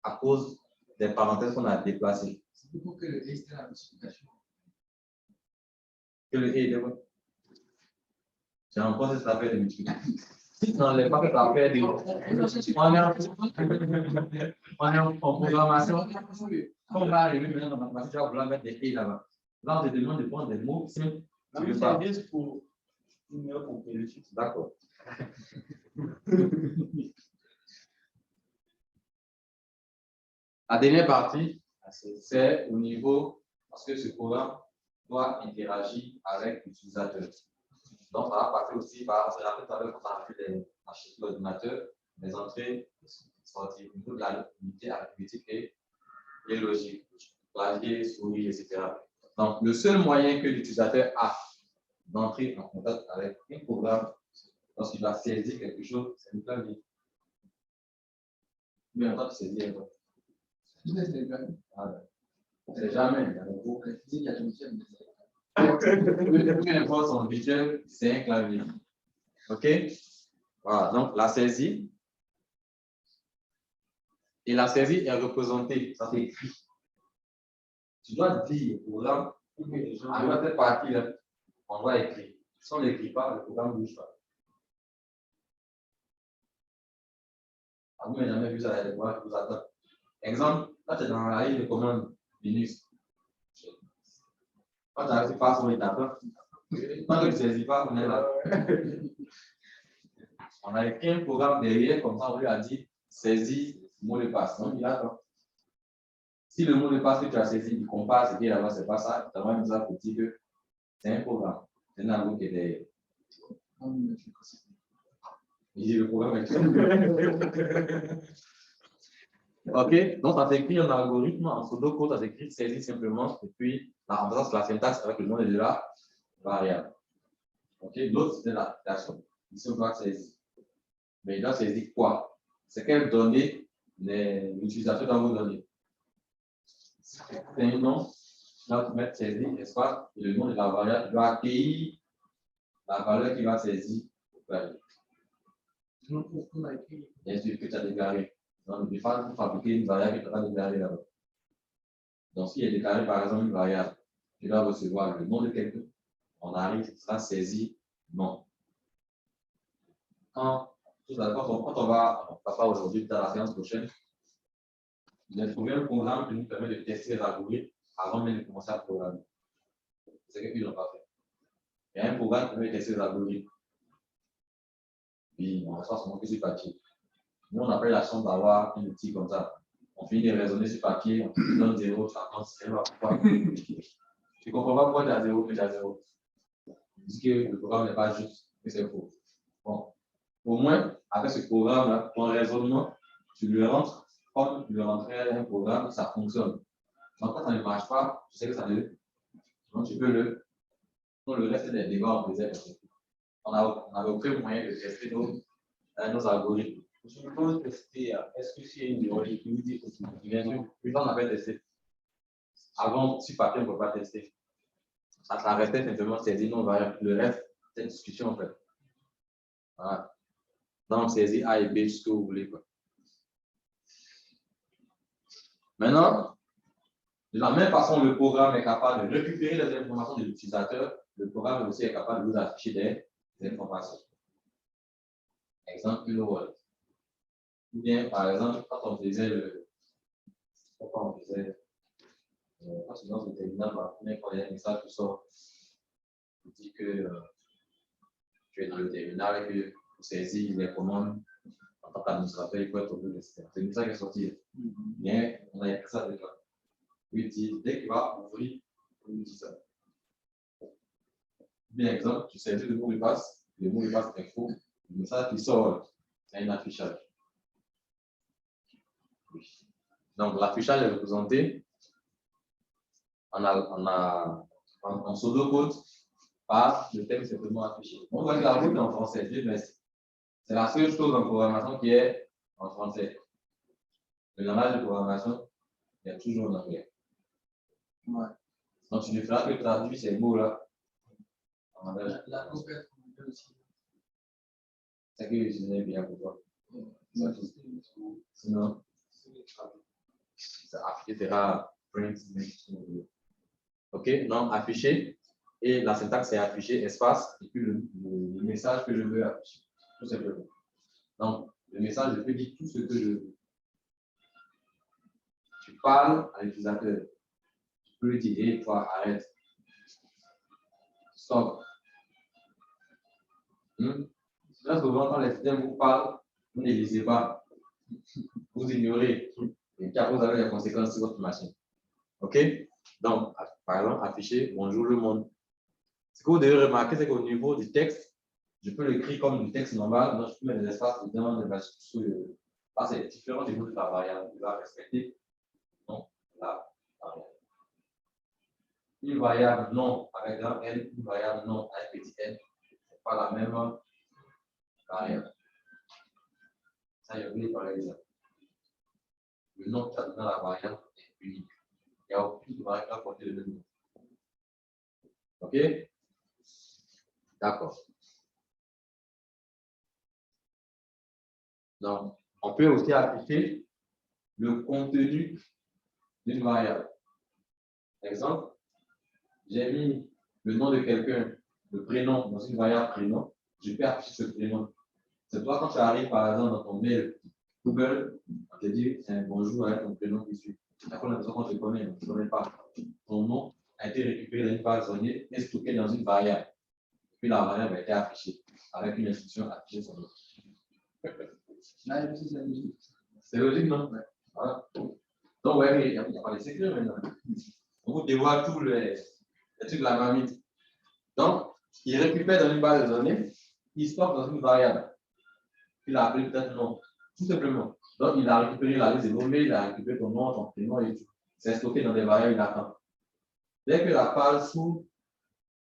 à cause des parenthèses qu'on a déplacées. C'est plutôt que le E, c'était la multiplication. Que le E est de quoi? J'ai encore cette affaire de multiplication. Si tu n'enlèves pas cette affaire de. On est en programmation. Quand on va arriver maintenant dans mathématiques, tu vas vouloir mettre des E là-bas. Là, on te demande de prendre des mots simples. Tu veux pas. C'est juste pour une meilleure compréhension. D'accord. La dernière partie, c'est au niveau, parce que ce programme doit interagir avec l'utilisateur. Donc, ça va passer aussi par, c'est la tout à l'heure quand on a fait les architectures d'ordinateur, les entrées, sorties au niveau de la unité arithmétique et logique, clavier, souris, etc. Donc, le seul moyen que l'utilisateur a d'entrer en contact avec un programme lorsqu'il va saisir quelque chose, c'est le clavier. Mais en tant que saisir, c'est jamais. Les premières fois sont visuelles, c'est un clavier. OK? Voilà, donc la saisie, Et la saisie est représentée, ça c'est écrit. Tu dois dire au programme, à cette partie-là, on doit écrire. Si on n'écrit pas, le programme ne bouge pas. Ah, vous n'avez jamais vu ça, je vous attends. Exemple, là, tu es dans la ligne de commande Linux. Quand tu n'arrives pas sur l'étape, tant que tu ne saisis pas, on est là. On a écrit un programme derrière, comme ça, on lui a dit saisis mot de passe. Donc, il attend. Si le mot de passe que tu as saisi, il compare ce qui est là-bas, ce n'est pas ça, tu as même ça pour dire que c'est un programme. C'est un algo qui est derrière. Il dit le programme est OK, donc ça s'écrit en algorithme, en pseudo-code, ça s'écrit saisis simplement, et puis la remplaçance de la syntaxe avec le nom de la variable. OK, l'autre c'est la l'action. Ici, on doit saisir. Mais il doit saisir quoi? C'est quelle donnée l'utilisateur doit vous donner. C'est un nom, tu dois mettre saisir, espace, et le nom de la variable, tu dois accueillir la valeur qui va saisir. Bien sûr que tu as déclaré. Donc, il faut fabriquer une variable que tu n'as pas déclarée là-bas. Donc, s'il est déclaré par exemple une variable, tu dois recevoir le nom de quelqu'un. On arrive, ça sera saisi non. Quand on va pas aujourd'hui, dans la séance prochaine, j'ai trouvé un programme qui nous permet de tester les algorithmes avant même de commencer à programmer. C'est ce qu'ils n'ont pas fait. Il y a un programme qui permet de tester les algorithmes. Puis, on reçoit seulement que sur papier. Nous, on appelle la chance d'avoir un outil comme ça. On finit de raisonner sur papier, on te donne 0, ça prend 0, pourquoi? Tu ne comprends pas pourquoi tu as 0, mais tu as 0. Tu dis que le programme n'est pas juste, que c'est faux. Bon. Au moins, avec ce programme-là, ton raisonnement, tu le rentres comme tu le rentrais dans un programme, ça fonctionne. Donc, quand ça ne marche pas, tu sais que ça ne. Donc, tu peux le. Donc, le reste des débats, on faisait. On n'avait aucun moyen de tester nos algorithmes. Je peux tester, est-ce que c'est une molécule que tu Bien sûr, plus on avait testé. Avant, sur papier, on ne peut pas tester. Ça restait simplement saisir nos variables. Le reste, c'est une discussion en fait. Voilà. Donc, saisir A et B, ce que vous voulez. Quoi. Maintenant, de la même façon, le programme est capable de récupérer les informations de l'utilisateur. Le programme aussi est capable de vous afficher des informations. Exemple, le Word. Ou bien, par exemple, quand on faisait le. Quand on faisait. Quand tu lances le terminal, quand il y a un message qui sort, qui dit que tu es dans le terminal et que tu saisis les commandes en tant qu'administrateur, il faut être au bout de système. C'est une ça qui est sorti. Mais on a écrit ça déjà. Oui, dès qu'il va ouvrir, on dit ça. Bien exemple, tu saisis le mot de passe est faux. Le message qui sort, c'est un affichage. Oui. Donc, l'affichage est représenté en pseudo-code par le texte simplement affiché. On voit que la route est en français, mais c'est la seule chose en programmation qui est en français. Le langage de programmation, il y a toujours en anglais. Ouais. Donc, tu ne feras que traduire ces mots-là en langage. La conquête aussi. C'est que je n'ai bien pour toi. Sinon, ça affichera print. OK, donc afficher. Et la syntaxe c'est afficher, espace, et puis le message que je veux afficher. Tout simplement. Donc, le message, je peux dire tout ce que je veux. Tu parles à l'utilisateur. Tu peux lui dire, hey, toi, arrête. Stop. Là, souvent, quand les systèmes vous parlent, vous ne lisez pas. Vous ignorez. Et puis après, vous avez les conséquences sur votre machine. OK? Donc, par exemple, afficher bonjour le monde. Ce que vous devez remarquer, c'est qu'au niveau du texte, je peux l'écrire comme du texte normal, donc je peux mettre des espaces dedans, des machines. Là, c'est différent du niveau de la variable. Tu vas respecter non, la variable. Une variable non avec grand N, une variable non avec petit n, ce n'est pas la même variable. Ça, j'ai oublié par exemple. Le nom que tu as donné à la variable est unique. Il n'y a aucune variable qui va porter le même nom. OK? D'accord. Donc, on peut aussi afficher le contenu d'une variable. Exemple, j'ai mis le nom de quelqu'un, le prénom, dans une variable prénom, je peux afficher ce prénom. C'est toi, quand tu arrives par exemple dans ton mail Google, on te dit bonjour avec ton prénom qui suit. La première personne qu'on te connaît, on ne te connaît pas. Ton nom a été récupéré dans une base de données et stocké dans une variable. Puis la variable a été affichée avec une instruction afficher son nom. C'est logique, non? Voilà. Donc, ouais, il n'y a pas de secret maintenant. On vous dévoile tous les trucs de la mamie. Donc, il récupère dans une base de données, il stocke dans une variable. Il a appelé peut-être nom, tout simplement. Donc, il a récupéré la liste des noms, il a récupéré ton nom, ton prénom et tout. C'est stocké dans des variables, il attend. Dès que la page s'ouvre,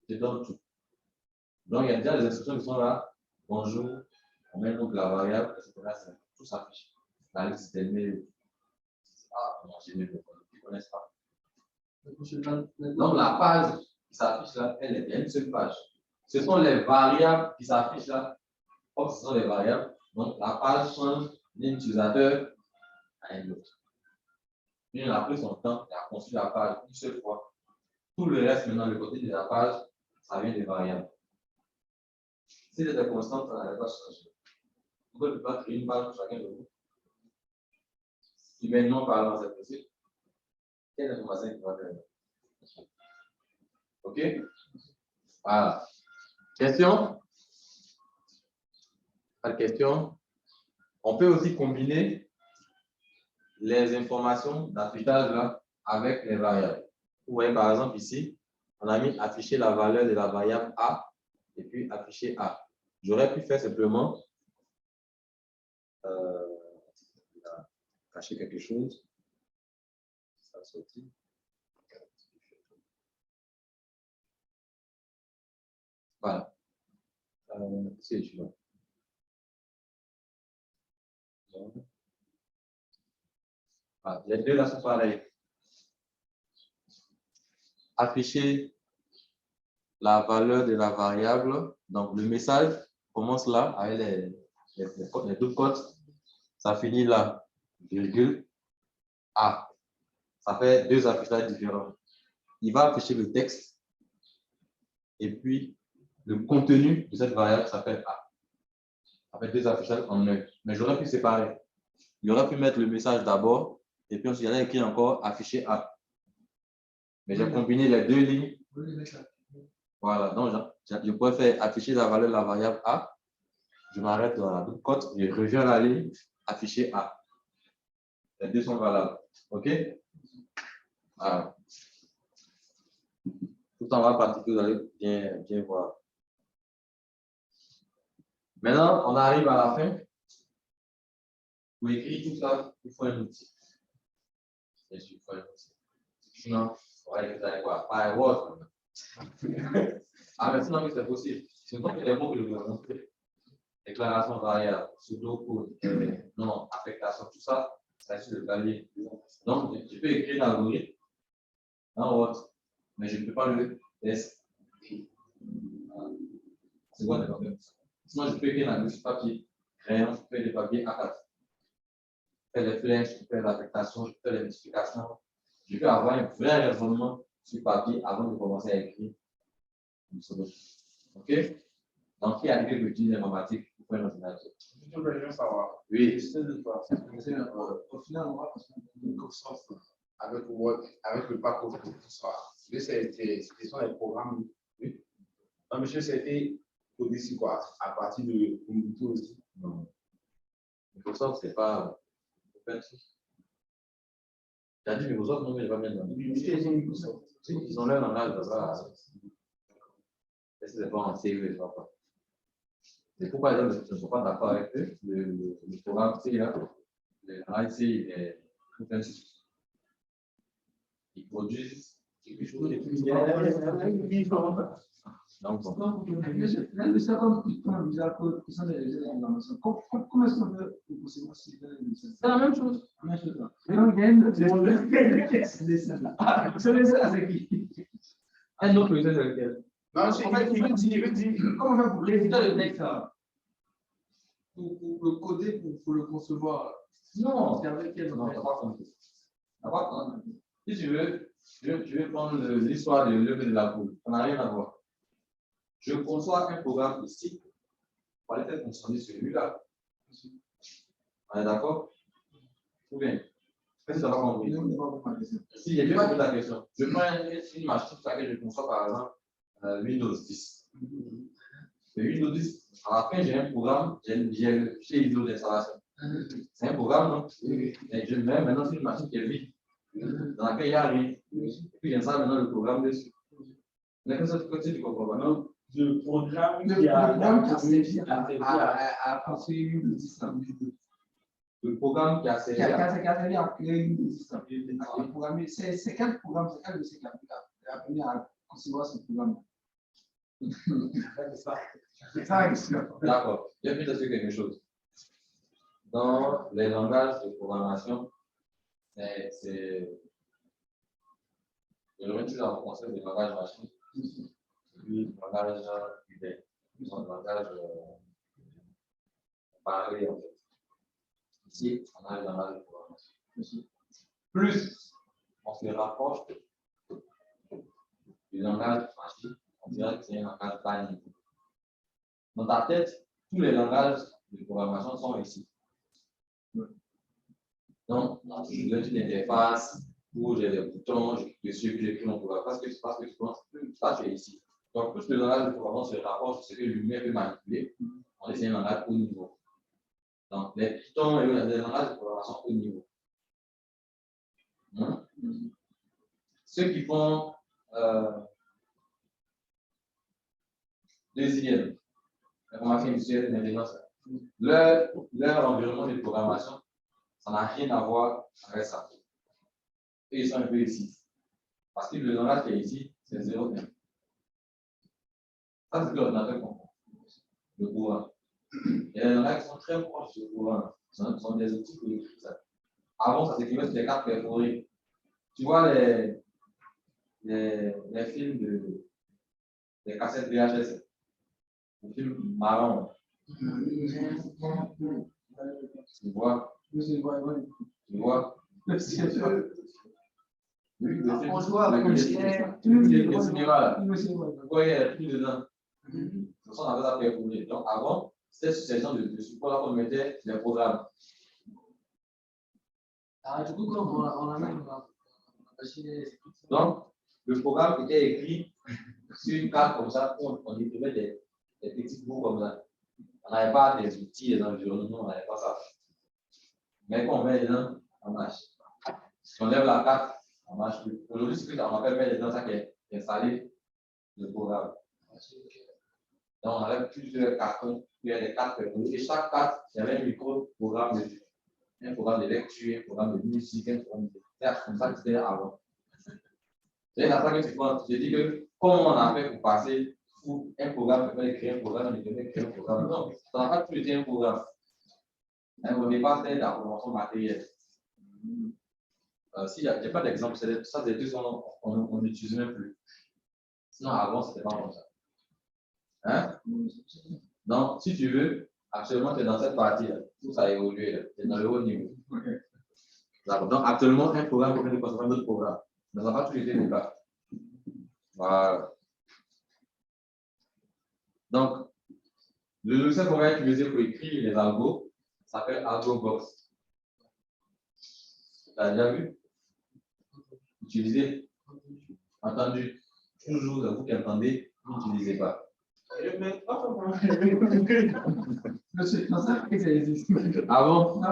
je donne tout. Donc, il y a déjà des instructions qui sont là. Bonjour, on met le nom de la variable, etc. Tout s'affiche. La liste est mail. Ah, non, j'ai mis le nom, ils ne connaissent pas. Donc, la page qui s'affiche là, elle est une seule page. Ce sont les variables qui s'affichent là. Comme ce sont les variables, donc la page change d'un utilisateur à un autre. Il a pris son temps et a construit la page une seule fois. Tout le reste, maintenant, le côté de la page, ça vient des variables. Si c'était constant, ça n'allait pas changer. Pourquoi ne peut pas créer une page pour chacun de vous? Si maintenant, par exemple, c'est possible, quelle information il va faire? OK? Voilà. Question? Pas de question? On peut aussi combiner les informations d'affichage là avec les variables. Vous voyez par exemple ici, on a mis afficher la valeur de la variable A et puis afficher A. J'aurais pu faire simplement cacher quelque chose. Ça sortit. Voilà. C'est suivant. Voilà. Les deux là sont pareils. Afficher la valeur de la variable. Donc, le message commence là avec les deux cotes. Ça finit là, virgule, A. Ça fait deux affichages différents. Il va afficher le texte et puis le contenu de cette variable s'appelle A. Ça fait deux affichages en un. Mais j'aurais pu séparer. Il aurait pu mettre le message d'abord et puis ensuite il y en a écrit encore afficher A. Mais j'ai combiné les deux lignes. Voilà, donc je pourrais faire afficher la valeur de la variable A. Je m'arrête dans la double cote, je reviens à la ligne, afficher A. Les deux sont valables. OK? Voilà. Tout en va pratiquer, vous allez bien voir. Maintenant, on arrive à la fin. Pour écrire tout ça, il faut un outil. Bien sûr, il faut un outil. Sinon, on va écrire ça quoi? Firewall. Ah, mais sinon, c'est possible. C'est pas que les mots que je vous ai montré. Déclaration variable, pseudo-code, non, affectation, tout ça, c'est sur le clavier. Donc, je peux écrire l'algorithme en Word, mais je ne peux pas le tester. C'est quoi le problème? Sinon, je peux écrire l'algorithme sur papier, crayon, je peux faire des papiers A4. Je peux faire les flèches, je peux faire l'affectation, je peux faire les multiplications. Je peux avoir un vrai raisonnement sur papier avant de commencer à écrire. OK? Donc, qui a dit que l'outil informatique pour faire un ordinateur? Je veux savoir. Oui. Au final, on va passer Microsoft avec Word, avec le pack of tout ça. Ce sont les programmes. Oui. Non, monsieur, c'était codé sur quoi? À partir de Ubuntu aussi. Non. Microsoft, c'est pas open source. Tu as dit Microsoft, non, mais je vais pas mettre dans Microsoft. Ils ont leur langage là-bas. Est-ce que c'est pas en C, je ne sais pas. C'est pourquoi les gens ne sont pas d'accord avec eux. Le programme C, là, le IC, il est open source. Ils produisent quelque chose de plus donc, Comment est-ce qu'on peut c'est la même chose. Un autre logiciel, c'est lequel? Non, il veut dire. Comment faire pour l'éditeur de texte pour le coder, pour le concevoir? Non, C'est avec quel non, t'as pas compris. T'as pas compris. Si tu veux, je vais prendre l'histoire de l'œuf et de la poule. Ça n'a rien à voir. Je conçois un programme ici. On va aller faire fonctionner celui-là. On est d'accord? Ou bien? Est-ce que tu n'as pas compris? Si, j'ai bien compris la question. Je prends une machine sur laquelle je conçois par exemple Windows 10. Le Windows 10, à la fin, j'ai un programme, j'ai le fichier ISO d'installation. C'est un programme, non? Et je mets maintenant sur une machine qui est vide, dans laquelle il n'y a rien. Et puis j'installe maintenant le programme dessus. Mais qu'est-ce que tu comprends pas? Non? Le programme Le qui a programme qui a servi à construire une système. Le programme qui a servi Qui a servi à créer une système. C'est quel programme? C'est quel de ces quatre-là? La première à concevoir ce programme. C'est ça la question. D'accord. Je vais te dire quelque chose. Dans les langages de programmation, c'est le retour dans le concept de langage machine, puis le langage humain, le langage parlé en fait. Ici, on a le langage de programmation. Plus on se rapproche du langage machine, on dirait que c'est un langage bas niveau. Dans ta tête, tous les langages de programmation sont ici. Donc, j'ai une interface où j'ai des boutons, je clique dessus, puis j'écris mon programme. Parce que tu penses que ça, tu es ici. Donc, plus le langage de programmation se rapproche de ce que l'humain peut manipuler, on essaie un langage haut niveau. Donc, les Python et les langages de programmation haut niveau. Ceux qui font deuxième, information industrielle et l'intelligence, leur environnement de programmation, ça n'a rien à voir avec ça. Et ils sont un peu ici. Parce que le langage qui est ici, c'est 0. Ça, c'est ce que l'ordinateur comprend. Le courant. Et les langages qui sont très proches du courant. Ce sont des outils pour écrire ça. Avant, ça s'écrivait sur les cartes perforées. Tu vois les films des cassettes VHS, les films marrons. Tu vois? Tu vois? Oui, On joue avec le cinéma. le Vous voyez, il y a tout dedans. C'est ça, on avait ça perforé. Donc, avant, c'était sur ces gens de support-là qu'on mettait les programmes. Du coup, comme on a même Donc, le programme était écrit sur une carte comme ça, on écrivait des petits bouts comme ça. On n'avait pas des outils, des environnements, on n'avait pas ça. Mais quand on met dedans, ça marche. Si on lève la carte, ça marche plus. Aujourd'hui, ce qu'on appelle mettre dedans, ça qui est installé le programme. Donc, on enlève plusieurs cartons, il y a des cartes perforées. Et chaque carte, il y avait un micro-programme dessus. Un programme de lecture, un programme de musique, un programme de théâtre, comme ça que c'était avant. C'est à ça que tu penses. Je dis que comment on a fait pour passer où un programme peut créer un programme, il peut créer un programme. Non, ça n'a pas toujours été un programme. Au départ, c'était la programmation matérielle. Si il n'y a pas d'exemple, ça, c'est des trucs qu'on n'utilise même plus. Sinon, avant, ce n'était pas comme ça. Hein? Donc, si tu veux, actuellement, tu es dans cette partie-là. Tout ça a évolué. Tu es dans le haut niveau. D'accord. Donc, actuellement, un programme peut concevoir d'autres programmes. Mais ça n'a pas toujours été le cas. Voilà. Donc, le logiciel qu'on va utiliser pour écrire les algos s'appelle AlgoBox. Tu as déjà vu? Utilisé? Entendu? Toujours, vous qui entendez, n'utilisez pas. Avant?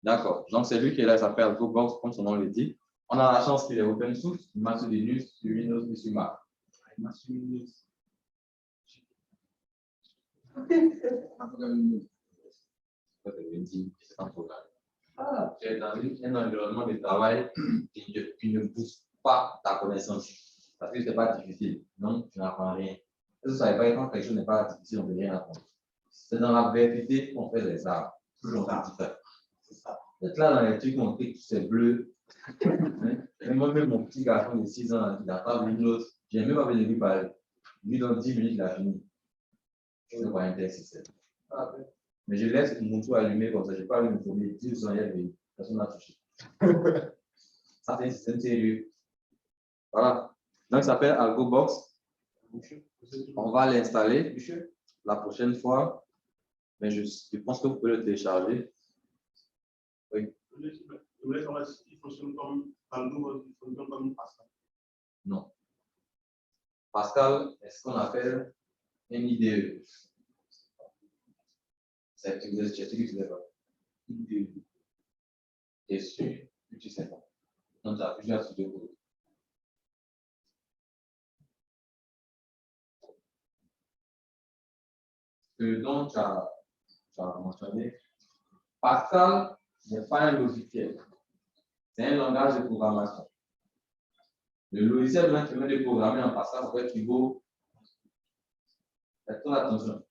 D'accord. Donc, c'est lui qui est là, il s'appelle AlgoBox, comme son nom le dit. On a la chance qu'il est open source, il marche sur Linux, sur Windows et sur Mac. Tu es dans un environnement de travail qui ne pousse pas ta connaissance. Parce que ce n'est pas difficile. Donc, tu n'apprends rien. Et vous ne savez pas, quand quelque chose n'est pas difficile, on ne peut rien apprendre. C'est dans la vérité qu'on fait les arts. C'est ça. Peut-être là, dans les trucs, on fait que c'est bleu. Et moi-même, mon petit garçon de 6 ans, il n'a pas Windows. Je n'ai même pas besoin de lui parler. Lui, dans 10 minutes, il a fini. Je ne sais pas un test, c'est ça. Mais je laisse mon tour allumé comme ça. Je n'ai pas une fourmi 10 secondes et personne n'a touché. Ça, c'est un système sérieux. Voilà. Donc, ça s'appelle AlgoBox. On va l'installer la prochaine fois. Mais je pense que vous pouvez le télécharger. Oui. Je voulais savoir s'il fonctionne comme Algo, il fonctionne comme Pascal. Non. Pascal est ce qu'on appelle un IDE. C'est ce que tu sais pas. IDE. Et sûr, tu ne sais pas. Donc, tu as plusieurs types de codes. Ce dont tu as mentionné, Pascal n'est pas un logiciel. C'est un langage de programmation. Le logiciel qui permet de programmer en Pascal, ça peut être Hugo. Faites attention.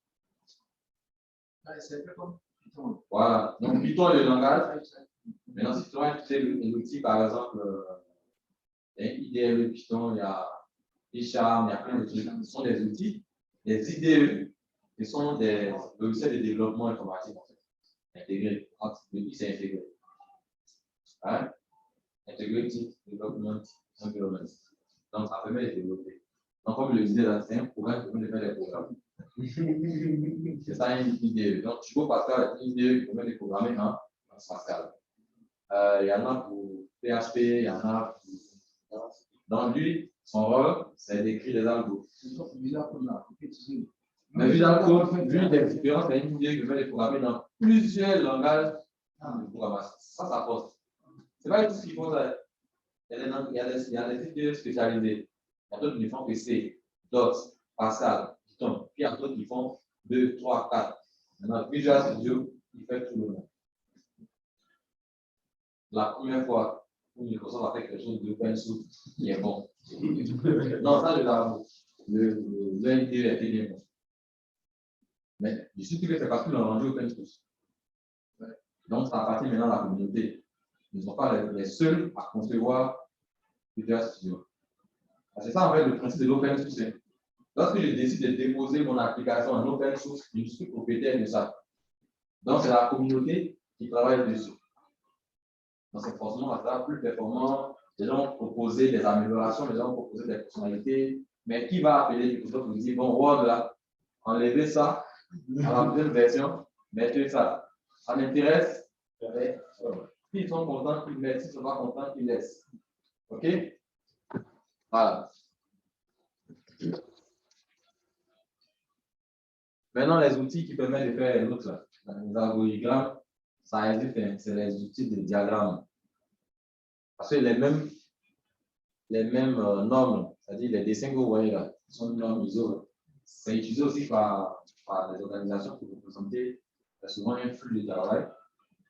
C'est un peu comme Python. Voilà. Donc, Python est le langage. Maintenant, si tu vois l'outil, par exemple, il y a IDE, Python, il y a Charm, il y a plein de trucs. Ce sont des outils. Les IDE, ce sont des logiciels de développement informatique, en fait. Intégrés. Depuis, c'est intégré. Hein? Integrated Development Environment. Donc, ça permet de développer. Donc, comme je le disais là, c'est un programme qui permet de faire des programmes. C'est ça une idée. Donc, tu peux Pascal, une idée qui permet de programmer en Pascal. Il y en a pour PHP, il y en a pour. Donc, lui, son rôle, c'est d'écrire des algos. Mais Visual Code, lui, l'expérience, c'est une idée qui permet de programmer dans plusieurs langages de programmation. Ça pose. C'est pas tout ce qu'il faut. Il y a des idées spécialisées. Il y a d'autres qui font que C, Dot, Pascal, Python. Puis il y a d'autres qui font 2, 3, 4. Maintenant, Visual Studio, il fait tout le monde. La première fois où Microsoft a fait quelque chose d'open source qui est bon. Non, ça, je l'avoue. L'idée était bien bon. Mais je suis sûr que c'est parce qu'ils l'ont rendu open source. Donc, ça appartient maintenant à la communauté. Ils ne sont pas les seuls à concevoir Visual Studio. C'est ça, en fait, le principe de l'open source. Lorsque je décide de déposer mon application en open source, je suis propriétaire de ça. Donc, c'est la communauté qui travaille dessus. Donc, c'est forcément ça plus performant. Les gens vont proposer des améliorations, les gens vont proposer des fonctionnalités. Mais qui va appeler Microsoft pour dire, bon, Word, là, enlevez ça à la nouvelle version, mettez ça. Ça m'intéresse. S'ils sont contents, qu'ils mettent. S'ils ne sont pas contents, qu'ils laissent. OK? Voilà. Maintenant, les outils qui permettent de faire les autres, les algorithmes, ça existe, c'est les outils de diagramme. Parce que les mêmes normes, c'est-à-dire les dessins que vous voyez là, sont des normes ISO. C'est utilisé aussi par les organisations pour représenter souvent un flux de travail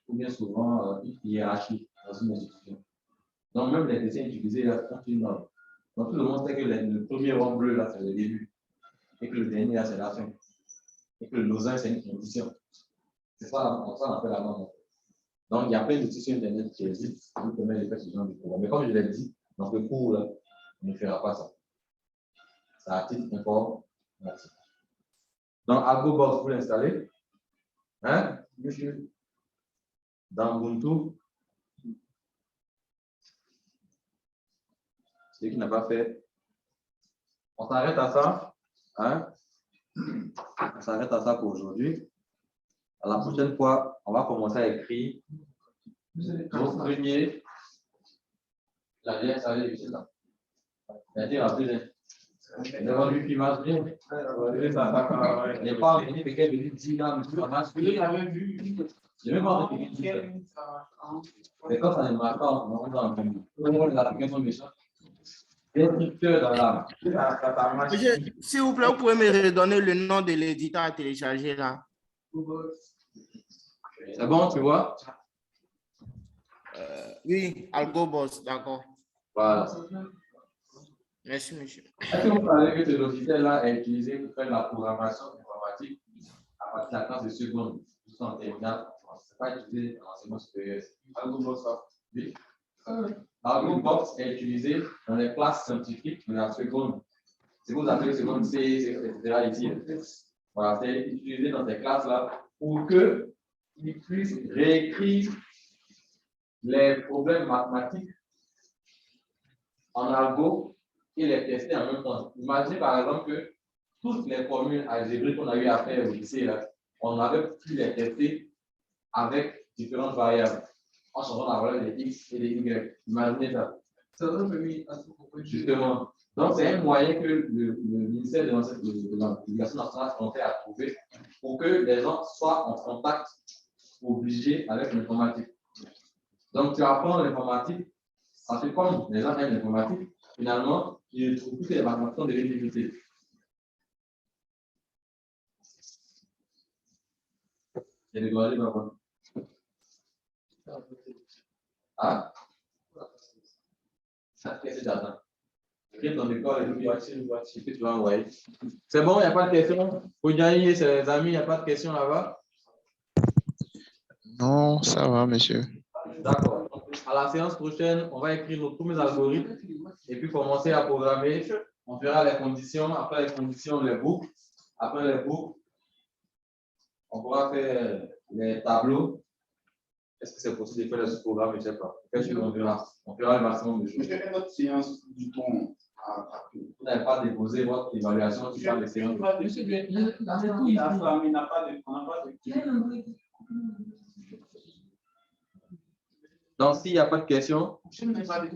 ou bien souvent une hiérarchie dans une institution. Donc, même les dessins utilisés là sont une norme. Donc, tout le monde sait que le premier rond bleu là, c'est le début et que le dernier là, c'est la fin. Et que le losange, c'est une condition. C'est ça, on appelle la norme. Donc, il y a plein d'outils sur Internet qui existent qui vous permettent de faire ce genre de programme. Mais comme je l'ai dit, dans ce cours, là, on ne fera pas ça. C'est à titre informatif. Donc, AlgoBox, vous l'installez. Hein? Dans Ubuntu. Celui qui n'a pas fait. On s'arrête à ça. Hein? On s'arrête à ça pour aujourd'hui. À la prochaine fois, on va commencer à écrire. Vos premiers. La bien installée, c'est là. C'est-à-dire, en plus, il a vu qui marche bien. Il n'est pas en train de faire 10 grammes. Je l'avais vu. Je n'ai même pas en train de faire 10 grammes. Mais quand ça ne marche pas, on va dans l'application méchante. Destructeur dans l'âme. S'il vous plaît, vous pouvez me redonner le nom de l'éditeur à télécharger là. C'est bon, tu vois? Oui, AlgoBox, d'accord. Voilà. Merci, monsieur. Est-ce que vous savez que ce logiciel-là est utilisé pour faire la programmation informatique à partir de la classe de seconde jusqu'en terminale? Ce n'est pas utilisé dans l'enseignement supérieur. AlgoBox, oui. AlgoBox est utilisé dans les classes scientifiques de la seconde. Si vous appelez seconde C, etc. ici. Voilà, c'est utilisé dans ces classes-là pour qu'ils puissent réécrire les problèmes mathématiques en algo et les tester en même temps. Imaginez par exemple que toutes les formules algébriques qu'on a eu à faire au lycée, là, on avait pu les tester avec différentes variables, en changeant la valeur des x et des y. Imaginez ça. Justement. Donc, c'est un moyen que le ministère de l'Éducation nationale française a trouvé pour que les gens soient en contact obligé avec l'informatique. Donc, tu apprends l'informatique, ça fait comme les gens aiment l'informatique, finalement, ils ne trouvent plus que les mathématiques de l'utilité. Il y a des grands livres. Ah? Ça fait que c'est j'attends. C'est bon, il n'y a pas de questions. Pour gagner ses amis, il n'y a pas de questions là-bas. Non, ça va, monsieur. D'accord. À la séance prochaine, on va écrire nos premiers algorithmes et puis commencer à programmer. On verra les conditions. Après les conditions, les boucles. Après les boucles, on pourra faire les tableaux. Est-ce que c'est possible de faire les sous-programmes? Je ne sais pas. On verra le maximum de choses. Je fais notre séance du ton. Vous n'avez pas déposé votre évaluation sur les séances. On n'a pas de. Donc, s'il n'y a pas de questions, Je n'ai pas de.